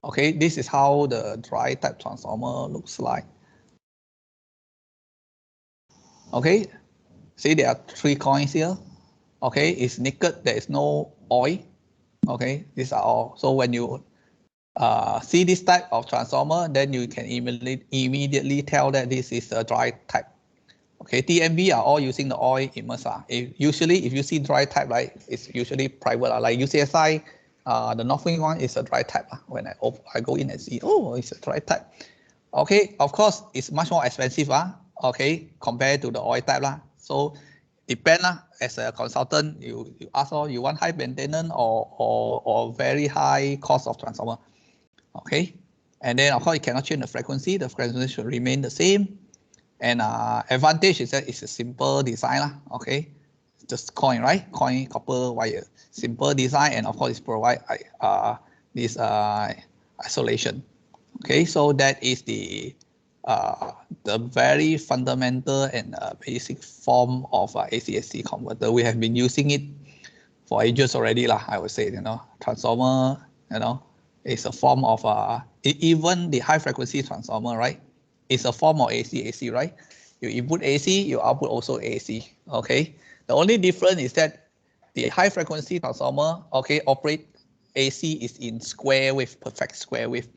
Okay, this is how the dry type transformer looks like. Okay, see there are 3 coins here. Okay, it's naked, there is no oil. Okay, these are all. So when you see this type of transformer, then you can immediately tell that this is a dry type. Okay, TMB are all using the oil immerser. Usually, if you see dry type, right, it's usually private. Like UCSI, the North Wing one is a dry type. When I go in and see, oh, it's a dry type. Okay, of course, it's much more expensive. Okay, compared to the oil type. So depend as a consultant, you ask all, you want high maintenance or very high cost of transformer. Okay, and then of course you cannot change the frequency. The frequency should remain the same. And advantage is that it's a simple design. Okay, just coin, right? Coin, copper, wire. Simple design, and of course it provide this isolation. Okay, so that is the very fundamental and basic form of AC-AC converter. We have been using it for ages already, I would say. You know, transformer, you know, is a form of even the high frequency transformer, right? It's a form of AC-AC, right? You input AC, you output also AC. Okay. The only difference is that the high frequency transformer, okay, operate AC is in square wave, perfect square wave.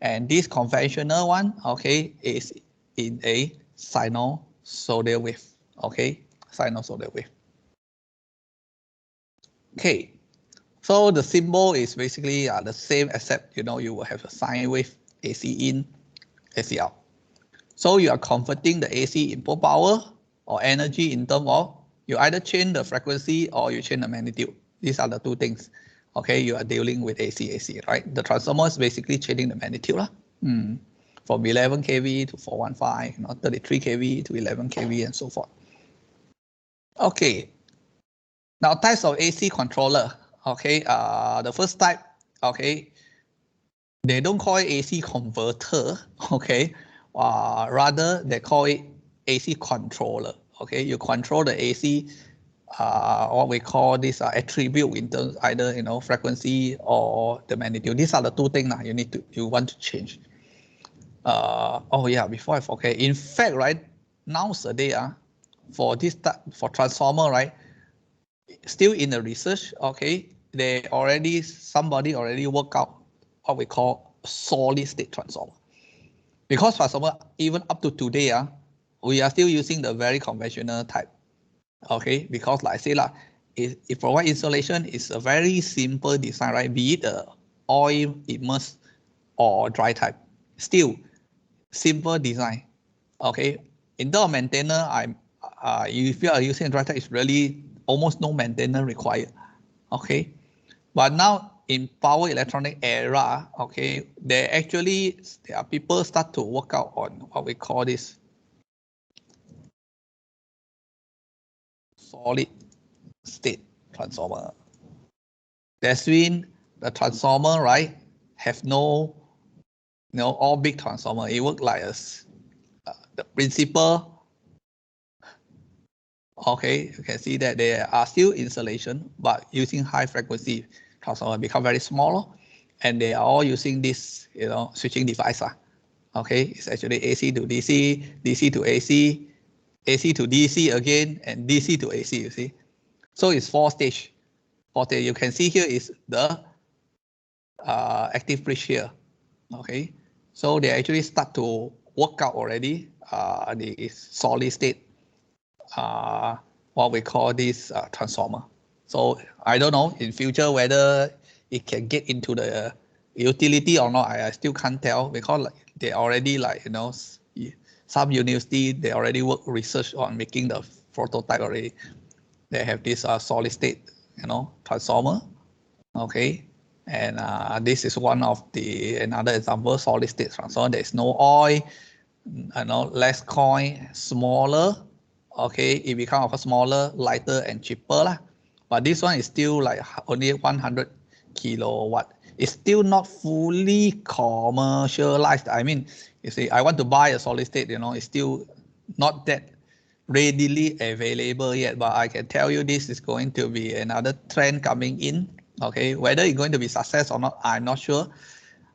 And this conventional one, okay, is in a sinusoidal wave. Okay, sinusoidal wave. Okay, so the symbol is basically the same, except you know you will have a sine wave, AC in, AC out. So you are converting the AC input power or energy in terms of you either change the frequency or you change the magnitude. These are the 2 things. Okay, you are dealing with AC, right? The transformer is basically changing the magnitude from 11 kV to 415, you know, 33 kV to 11 kV and so forth. Okay, now types of AC controller. Okay, the first type, okay, they don't call it AC converter. Okay, rather they call it AC controller. Okay, you control the AC, what we call this attribute in terms either, you know, frequency or the magnitude. These are the 2 things you want to change. Oh yeah, before I forget, in fact, right, nowadays for this type, for transformer, right, still in the research, okay, somebody already worked out what we call solid state transformer. Because transformer, even up to today, we are still using the very conventional type. Okay, because like I say, it provides insulation. It's a very simple design, right? Be it oil, immersed, or dry type. Still, simple design. Okay. In terms of maintenance, if you are using dry type, it's really almost no maintenance required. Okay. But now in power electronic era, okay, there are people start to work out on what we call this solid state transformer. That's mean the transformer, right, have no, all big transformer. It works like the principle. Okay, you can see that there are still insulation, but using high frequency transformer become very small, and they are all using this, switching device. Okay, it's actually AC to DC, DC to AC, AC to DC again, and DC to AC, you see. So it's four stage. You can see here is the active bridge here. Okay, so they actually start to work out already the solid state, what we call this transformer. So I don't know in future whether it can get into the utility or not. I still can't tell, because they already, some university, they already work research on making the prototype already. They have this solid state, transformer. Okay, and this is one of another example, solid state transformer. There's no oil, less coil, smaller. Okay, it becomes smaller, lighter, and cheaper lah. But this one is still like only 100 kilowatt. It's still not fully commercialized. I mean, you see, I want to buy a solid state, it's still not that readily available yet. But I can tell you this is going to be another trend coming in. Okay, whether it's going to be success or not, I'm not sure.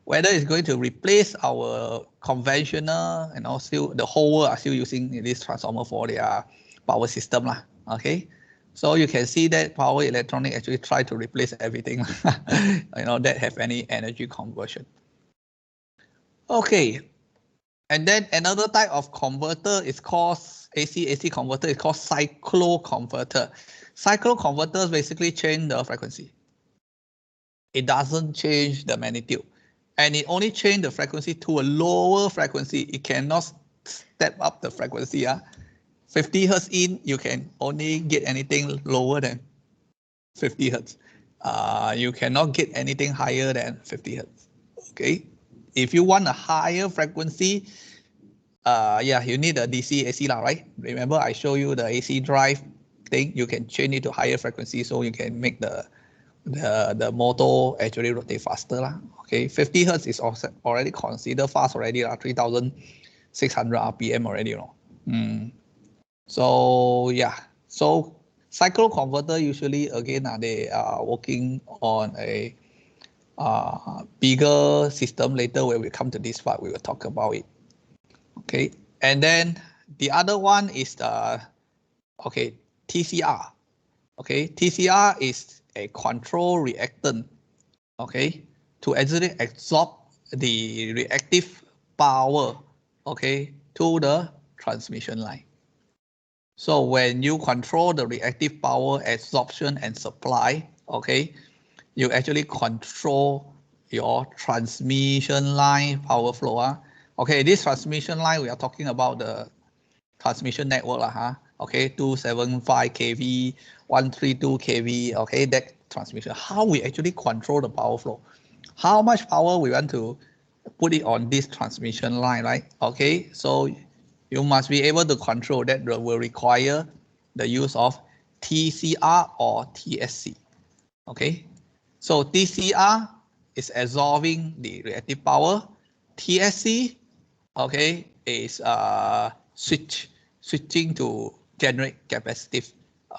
Whether it's going to replace our conventional, still the whole world are still using this transformer for their power system lah. Okay, so you can see that power electronic actually try to replace everything, that have any energy conversion. Okay, and then another type of converter is called AC converter. It's called cyclo converter. Cyclo converters basically change the frequency. It doesn't change the magnitude. And it only change the frequency to a lower frequency. It cannot step up the frequency. 50 hertz in, you can only get anything lower than 50 hertz. You cannot get anything higher than 50 hertz. Okay. If you want a higher frequency, you need a DC AC lah, right? Remember I show you the AC drive thing. You can change it to higher frequency, so you can make the motor actually rotate faster lah. Okay, 50 hertz is also already considered fast already lah, 3,600 RPM already, So yeah, so cycle converter usually again they are working on a bigger system. Later when we come to this part, we will talk about it. Okay, and then the other one is TCR. Okay, TCR is a control reactant, okay, to actually absorb the reactive power, okay, to the transmission line. So when you control the reactive power absorption and supply, okay, you actually control your transmission line power flow. Okay, this transmission line, we are talking about the transmission network okay, 275 kV, 132 kV, okay, that transmission. How we actually control the power flow? How much power we want to put it on this transmission line, right? Okay, so you must be able to control that. Will require the use of TCR or TSC. Okay, so TCR is absorbing the reactive power. TSC, okay, is switching to generate capacitive,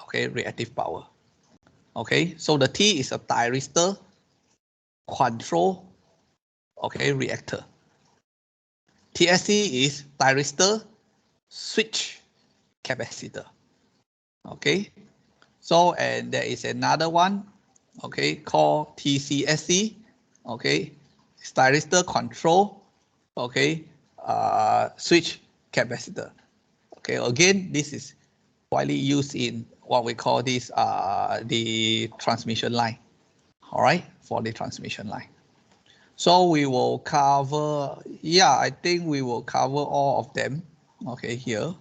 okay, reactive power. Okay, so the T is a thyristor control, okay, reactor. TSC is thyristor switch capacitor. Okay, so and there is another one, okay, called TCSC. Okay, thyristor control, okay, switch capacitor. Okay, again, this is widely used in what we call this the transmission line. All right, for the transmission line. So we will cover, yeah, I think we will cover all of them. Okay, here.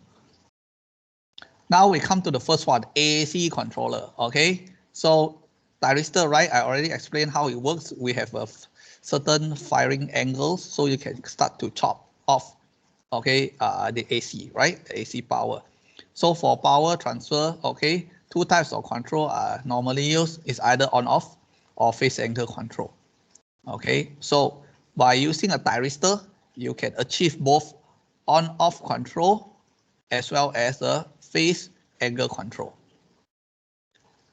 Now we come to the first one, AC controller. Okay, so thyristor, right? I already explained how it works. We have a certain firing angles, so you can start to chop off, okay, the AC, right? The AC power. So for power transfer, okay, two types of control are normally used. It's either on-off or phase angle control. Okay, so by using a thyristor, you can achieve both on-off control as well as a phase angle control.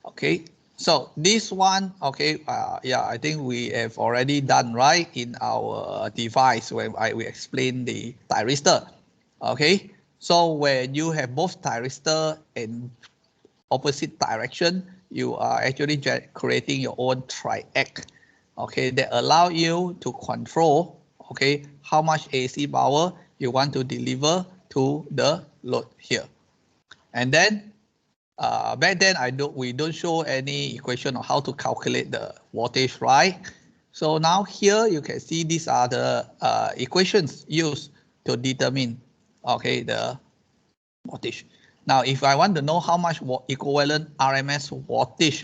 Okay, so this one, okay, yeah, I think we have already done right in our device when we explain the thyristor. Okay, so when you have both thyristor and opposite direction, you are actually creating your own triac. Okay, that allow you to control, okay, how much AC power you want to deliver to the load here. And then back then we don't show any equation on how to calculate the voltage, right? So now here you can see these are the equations used to determine, okay, the voltage. Now, if I want to know how much equivalent RMS voltage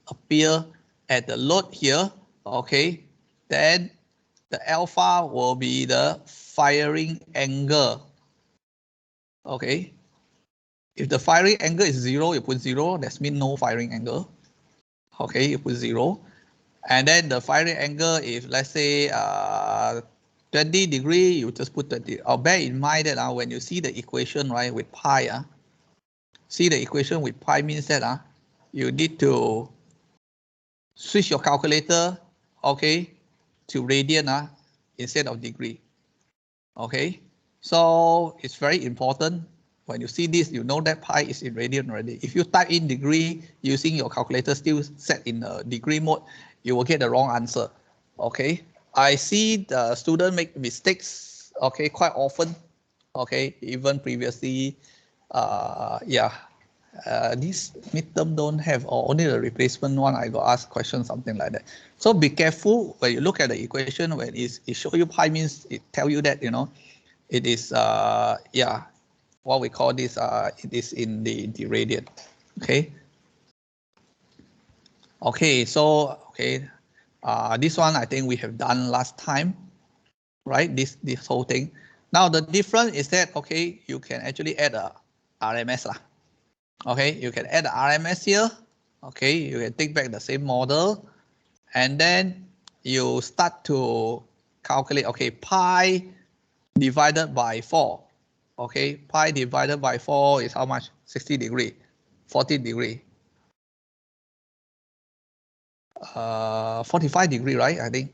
appear at the load here, okay, then the alpha will be the firing angle. Okay, if the firing angle is 0, you put 0. That means no firing angle. Okay, you put 0. And then the firing angle, if let's say 20 degree, you just put 20. Bear in mind that when you see the equation, right, with pi, see the equation with pi means that you need to switch your calculator, okay, to radian instead of degree. Okay, so it's very important. When you see this, you know that pi is in radian already. If you type in degree using your calculator still set in a degree mode, you will get the wrong answer. Okay, I see the student make mistakes, okay, quite often. Okay, even previously, yeah. This midterm don't have, or only the replacement one I got asked questions, something like that. So be careful when you look at the equation. When it show you pi means it tell you that, you know, it is yeah, what we call this it is in the radian. Okay. Okay, so okay, this one I think we have done last time, right? This whole thing. Now the difference is that, okay, you can actually add a RMS lah. Okay, you can add the RMS here. Okay, you can take back the same model, and then you start to calculate, okay, pi divided by 4. Okay, pi divided by 4 is how much? 60 degree, 40 degree. 45 degree, right? I think.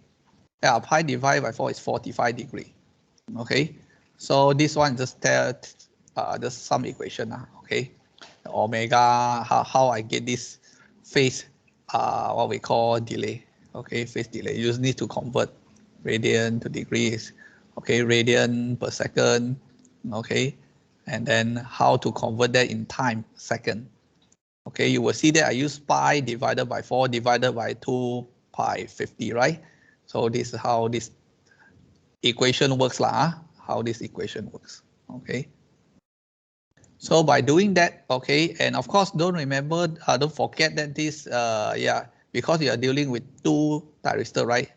Yeah, pi divided by 4 is 45 degree. Okay, so this one just just some equation. Okay, omega, how I get this phase, what we call delay. Okay, phase delay. You just need to convert radian to degrees. Okay, radian per second. Okay, and then how to convert that in time, second. Okay, you will see that I use pi divided by 4 divided by 2 pi 50, right? So this is how this equation works lah. How this equation works. Okay. So by doing that, okay, and of course, don't forget that this, yeah, because you are dealing with two thyristor, right?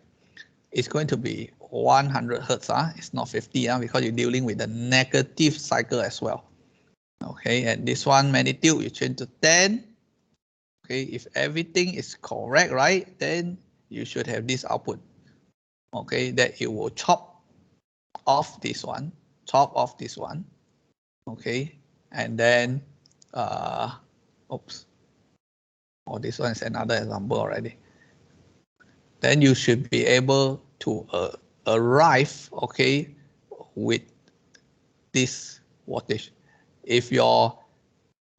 It's going to be 100 hertz, it's not 50, because you're dealing with the negative cycle as well. Okay, and this one magnitude, you change to 10. Okay, if everything is correct, right, then you should have this output. Okay, that it will chop off this one, okay, and then oops, oh, this one is another example already. Then you should be able to arrive, okay, with this voltage. If your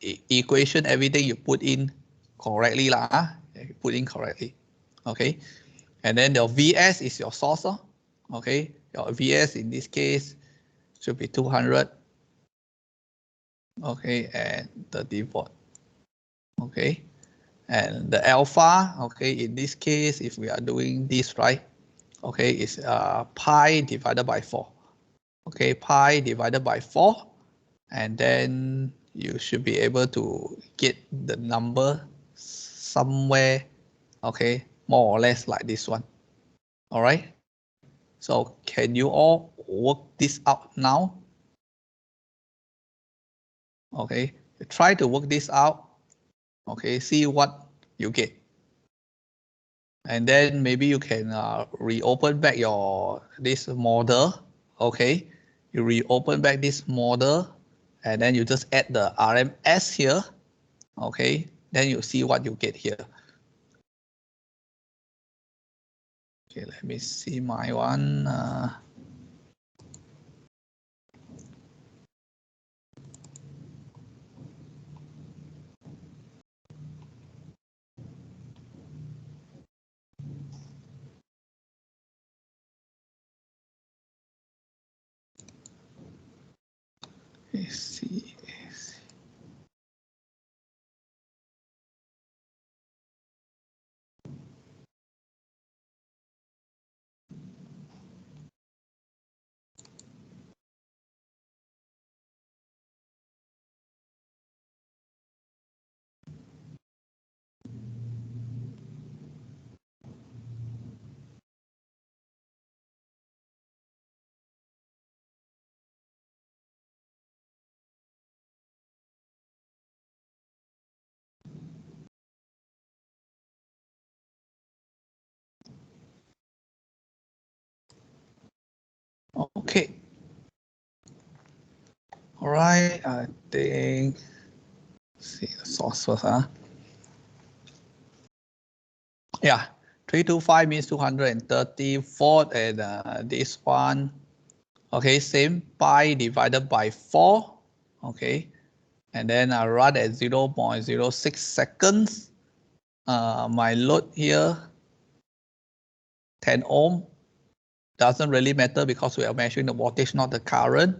equation, everything you put in correctly lah, you put in correctly, okay, and then your VS is your source, okay, your VS in this case should be 200, okay, and 30 volt. Okay, and the alpha, okay, in this case, if we are doing this, right, okay, is pi divided by 4. Okay, pi divided by 4, and then you should be able to get the number somewhere, okay, more or less like this one. All right, so can you all work this out now? Okay, try to work this out. Okay, see what you get. And then maybe you can reopen back this model. Okay, you reopen back this model, and then you just add the RMS here. Okay, then you see what you get here. Okay, let me see my one. Let's see. Okay. All right, I think, see the source first, Yeah, 325 means 234, and this one, okay, same, pi divided by 4, okay, and then I run at 0.06 seconds. My load here, 10 ohm, doesn't really matter because we are measuring the voltage, not the current.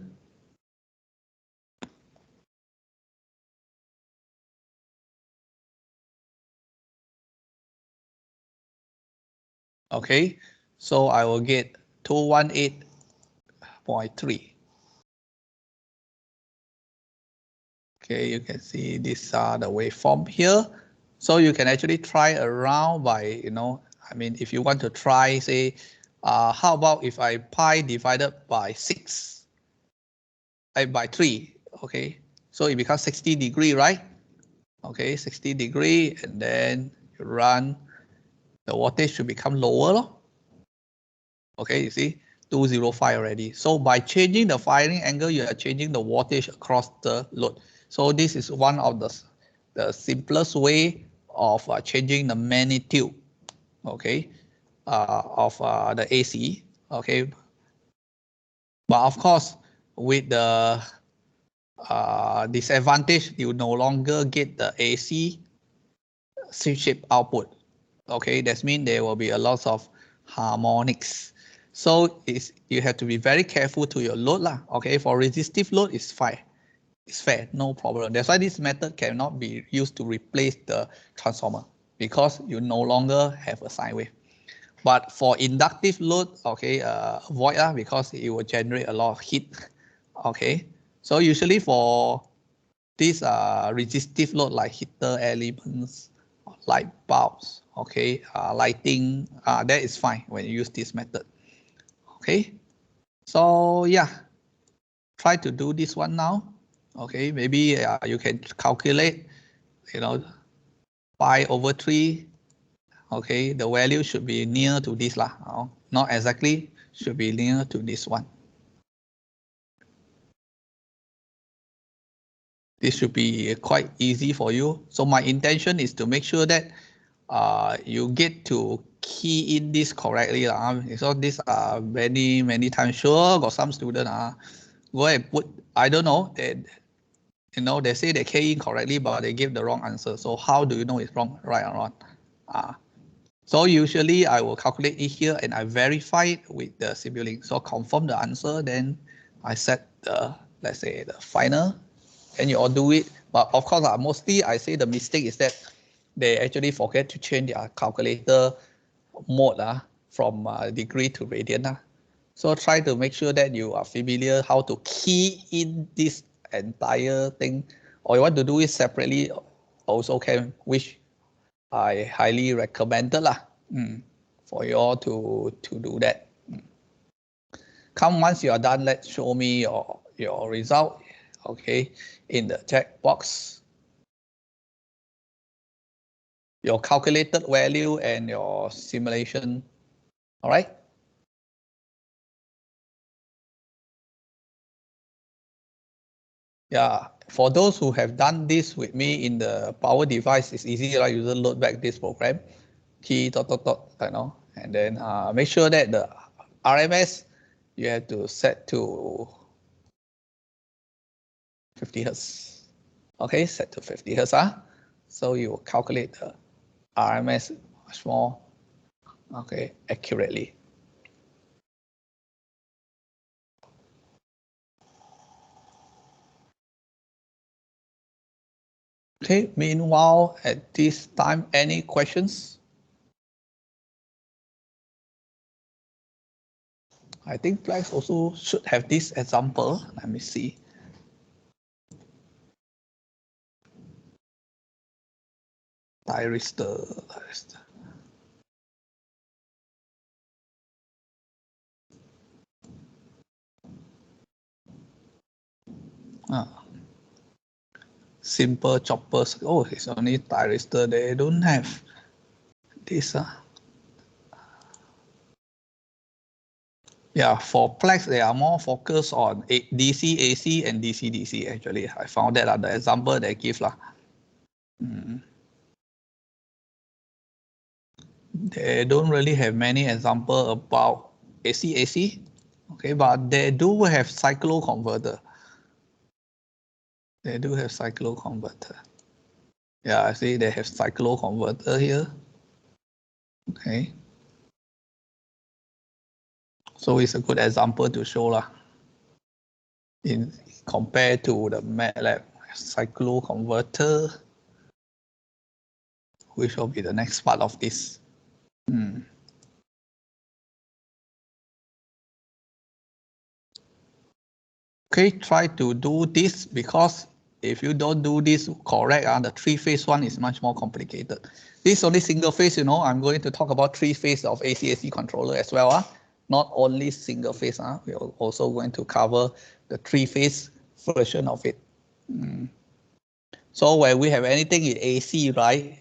Okay, so I will get 218.3. Okay, you can see these are the waveform here. So you can actually try around by, I mean, if you want to try, say, how about if I pi divided by 6, by 3, okay? So it becomes 60 degree, right? Okay, 60 degree, and then you run, the voltage should become lower. Okay, you see, 205 already. So by changing the firing angle, you are changing the voltage across the load. So this is one of the simplest way of changing the magnitude, okay, of the AC, okay. But of course, with the disadvantage, you no longer get the AC shape output. Okay, that means there will be a lot of harmonics. So you have to be very careful to your load lah. Okay, for resistive load, it's fine. It's fair, no problem. That's why this method cannot be used to replace the transformer because you no longer have a sine wave. But for inductive load, okay, avoid because it will generate a lot of heat. Okay, so usually for this resistive load like heater elements, light bulbs, okay, lighting, that is fine when you use this method. Okay, so yeah, try to do this one now. Okay, maybe you can calculate, pi over 3. Okay, the value should be near to this lah. Not exactly, should be near to this one. This should be quite easy for you. So my intention is to make sure that you get to key in this correctly. So these are many times. Sure, got some student go and put, I don't know, they say they key in correctly, but they give the wrong answer. So how do you know it's wrong, right or wrong? So usually I will calculate it here and I verify it with the Simulink. So confirm the answer, then I set the, let's say, the final, and you all do it But of course, mostly I say the mistake is that they actually forget to change their calculator mode from degree to radian. So try to make sure that you are familiar how to key in this entire thing, or you want to do it separately also can, which I highly recommended for you all to do that. Come once you are done, let's show me your result, okay, in the chat box. Your calculated value and your simulation, all right? Yeah, for those who have done this with me in the power device, it's easy, right? You just load back this program, key, and then make sure that the RMS, you have to set to 50 Hertz. Okay, set to 50 Hertz. So you calculate the RMS much more, okay, accurately. Okay, meanwhile, at this time, any questions? I think Plex also should have this example. Let me see. Thyristor. Simple choppers. Oh, it's only thyristor. They don't have this. Yeah, for Plex, they are more focused on DC, AC, and DC, DC, actually. I found that the example they give. They don't really have many example about AC, AC. Okay, but they do have cyclo converter. They do have cyclo converter. Yeah, I see they have cyclo converter here. Okay. So it's a good example to show in compared to the MATLAB cyclo converter, which will be the next part of this. Okay, try to do this, because if you don't do this correct, the three-phase one is much more complicated. This is only single phase, I'm going to talk about three-phase of AC/AC controller as well. Not only single phase. We're also going to cover the three-phase version of it. So when we have anything in AC, right,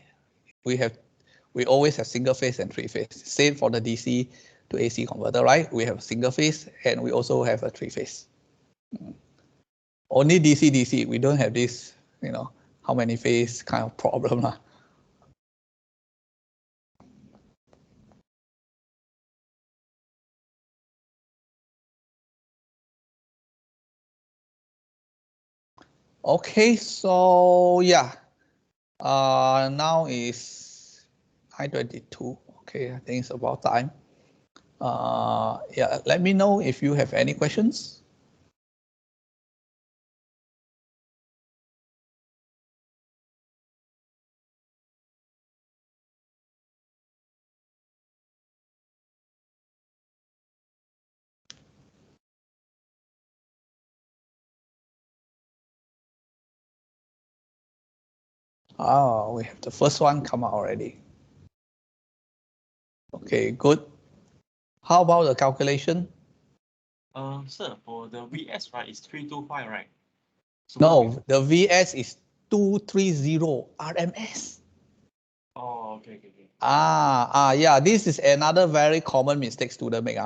we always have single phase and three phase. Same for the DC to AC converter, right? We have single phase and we also have a three phase. Only DC, DC, we don't have this, how many phase kind of problem. Okay, so yeah, now is 9:22. Okay, I think it's about time. Yeah, let me know if you have any questions. We have the first one come out already. Okay, good. How about the calculation? Sir, for the VS, right, it's 325, right? So no, the VS is 230 RMS. Oh, okay. Yeah, this is another very common mistake student make.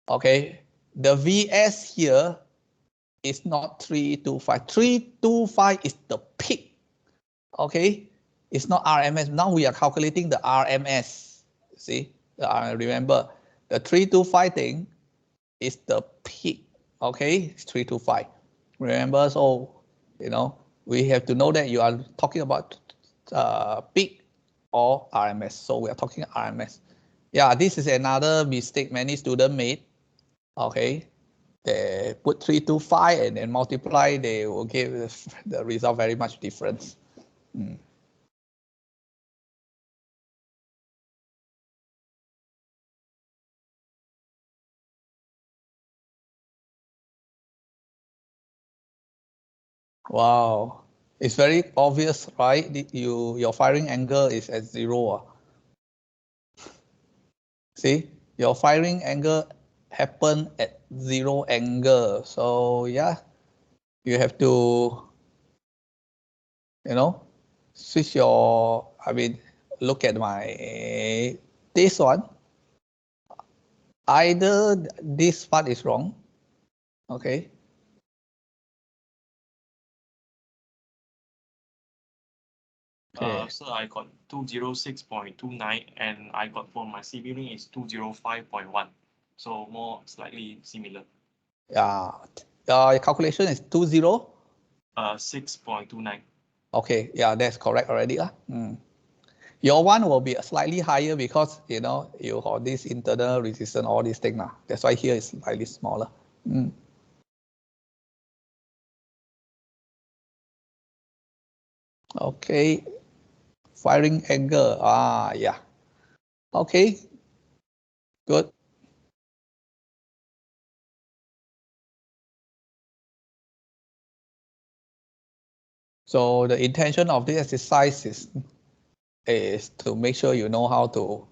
Okay, the VS here is not 325. 325 is the peak. Okay, it's not RMS. Now we are calculating the RMS. See, remember the 325 thing is the peak. Okay, it's 325. Remember, so we have to know that you are talking about peak or RMS. So we are talking RMS. Yeah, this is another mistake many students made. Okay, they put 3 to 5 and then multiply, they will give the result very much difference. Wow, it's very obvious, right? Your firing angle is at 0. See, your firing angle happen at 0 angle. So yeah, you have to, switch your, look at this one. Either this part is wrong, okay? So I got 206.29 and I got for my sibling is 205.1. So more slightly similar. Yeah, your calculation is 6.29. Okay, yeah, that's correct already. Your one will be slightly higher because, you have this internal resistance, all these things. That's why here is slightly smaller. Okay, firing angle. Yeah. Okay, good. So the intention of this exercise is to make sure you know how to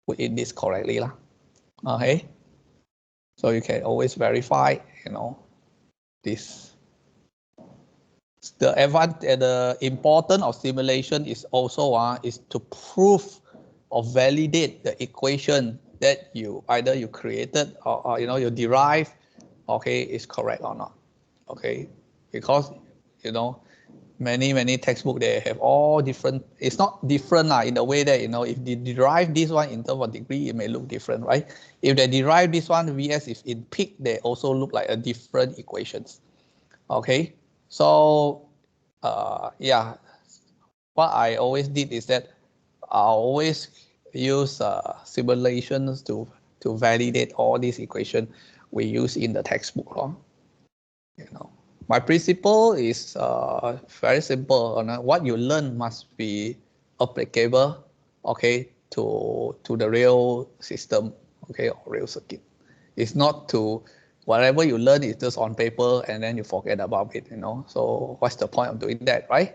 put in this correctly. Okay. So you can always verify, this. The importance of simulation is also is to prove or validate the equation that you created or you derive, okay, is correct or not. Okay, because many textbooks, they have all different. It's not different in the way that if they derive this one in terms of degree, it may look different, right? If they derive this one vs if in peak, they also look like a different equations. Okay, so yeah, what I always did is that I always use simulations to validate all these equations we use in the textbook. My principle is very simple. What you learn must be applicable, okay, to the real system, okay, or real circuit. It's not to whatever you learn is just on paper and then you forget about it. So what's the point of doing that, right?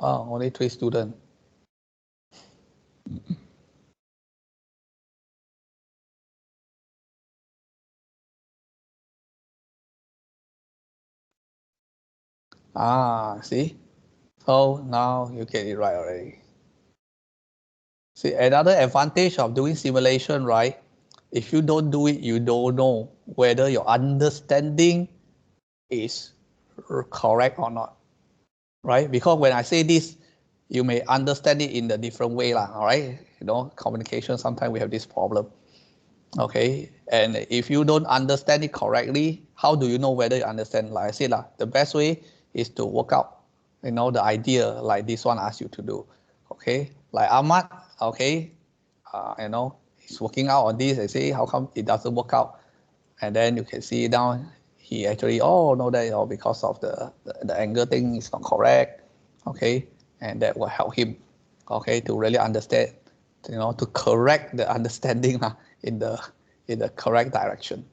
Oh, only 3 students. See? So now you get it right already. See, another advantage of doing simulation, right? If you don't do it, you don't know whether your understanding is correct or not, right? Because when I say this, you may understand it in a different way, all right? Communication, sometimes we have this problem, okay? And if you don't understand it correctly, how do you know whether you understand? Like I said, the best way is to work out, the idea like this one asks you to do, okay? Like Ahmad, okay, he's working out on this. I say, how come it doesn't work out? And then you can see down, he actually, no, that is because of the angle thing is not correct, okay? And that will help him, okay, to really understand, to correct the understanding in the correct direction.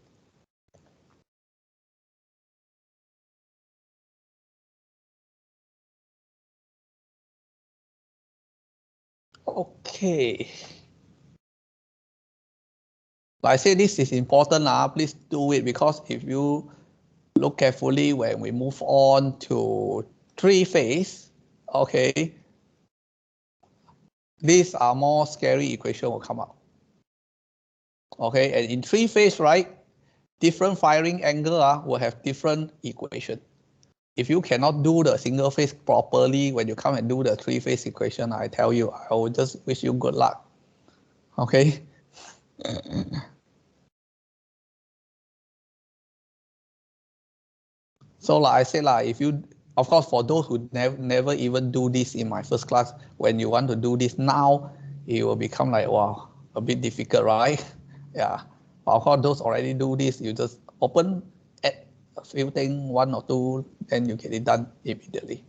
Okay. Like I say, this is important. Please do it, because if you look carefully when we move on to 3-phase, okay, these are more scary equation will come out. Okay, and in 3-phase, right, different firing angle will have different equation. If you cannot do the single phase properly, when you come and do the 3-phase equation, I tell you, I will just wish you good luck. Okay. So like I said, if you of course, for those who never even do this in my first class, when you want to do this now, it will become like, wow, a bit difficult, right? Yeah. Of course, those already do this, you just open, add a few things, 1 or 2, then you get it done immediately.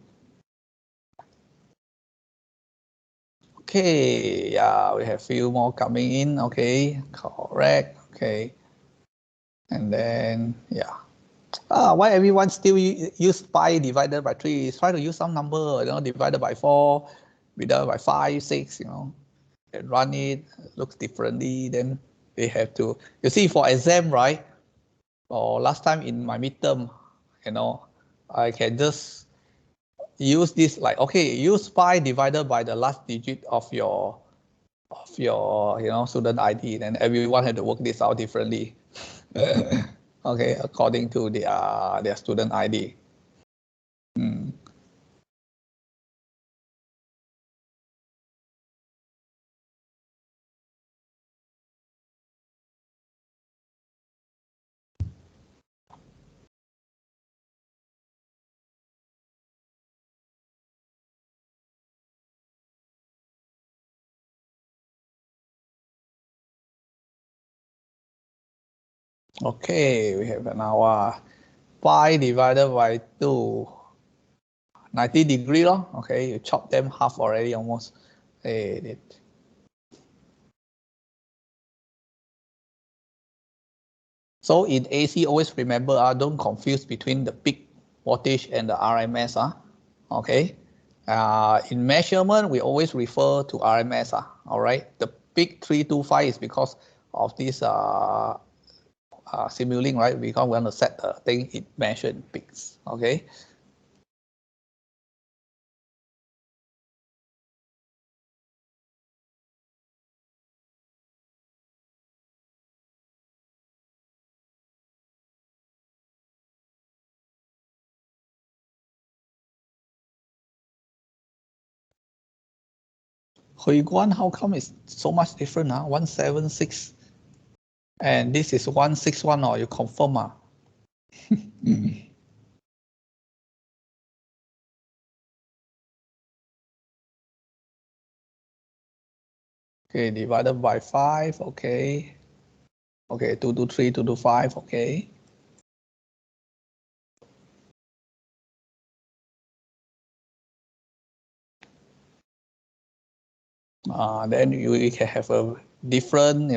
Okay, yeah, we have few more coming in. Okay, correct. Okay, and then yeah. Why everyone still use pi divided by 3? Try to use some number, divided by 4, divided by 5, 6, and run it, looks differently. Then they have to, you see, for exam, right? Or last time in my midterm, I can just use this like, okay, use pi divided by the last digit of your student ID, then everyone had to work this out differently. Okay, according to their student ID. Okay, we have now pi divided by 2, 90 degree long. Okay, you chop them half already almost. So in AC, always remember, don't confuse between the peak voltage and the RMS. Okay. In measurement, we always refer to RMS. All right. The peak 325 is because of this simulating, right? Because we want to set the thing it measured in peaks. Okay. Hui Guan, how come it's so much different? 176. And this is 161, or you confirm? Okay, divided by 5. Okay. Okay, 2 to 3, 2 to 5. Okay. Then you can have a different,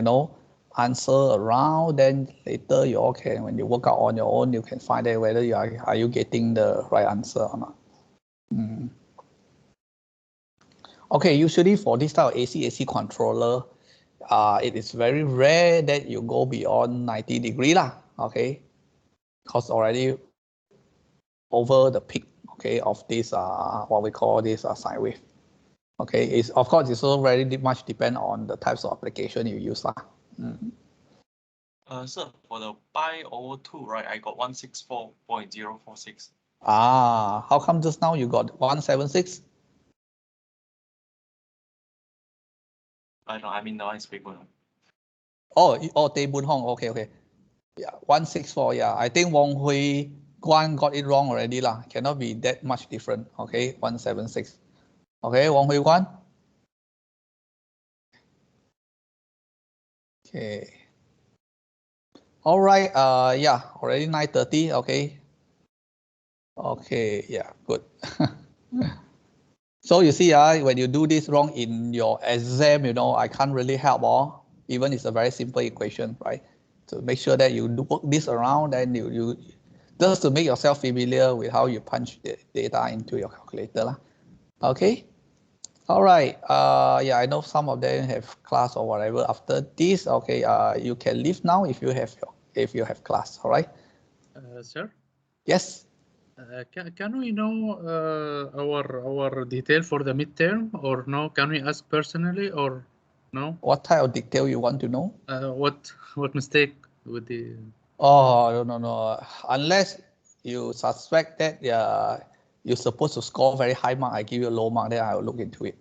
answer around. Then later you can, when you work out on your own, you can find out whether you are you getting the right answer or not. Okay, usually for this type of AC controller, it is very rare that you go beyond 90 degree lah. Okay, because already over the peak, okay, of this what we call this sine wave. Okay, it's of course it's also very much depend on the types of application you use lah. Sir, for the pi over 2, right, I got 164.046. How come just now you got 176? No, I mean the one is paper. Tay Boon Hong. Okay. Yeah, 164. Yeah, I think Wong Hui Guan got it wrong already lah. Cannot be that much different. Okay, 176. Okay, Wong Hui Guan. Okay. All right. Yeah, already 9:30. Okay. Okay. Yeah. Good. So you see, when you do this wrong in your exam, I can't really help. Even it's a very simple equation, right? To make sure that you work this around, and you just to make yourself familiar with how you punch the data into your calculator lah. Okay. All right. Yeah, I know some of them have class or whatever after this. Okay. You can leave now if you have class. All right. Sir. Yes. Can we know our detail for the midterm or no? Can we ask personally or no? What type of detail you want to know? What mistake with the? Oh, no. Unless you suspect that you're supposed to score very high mark, I give you a low mark, then I will look into it.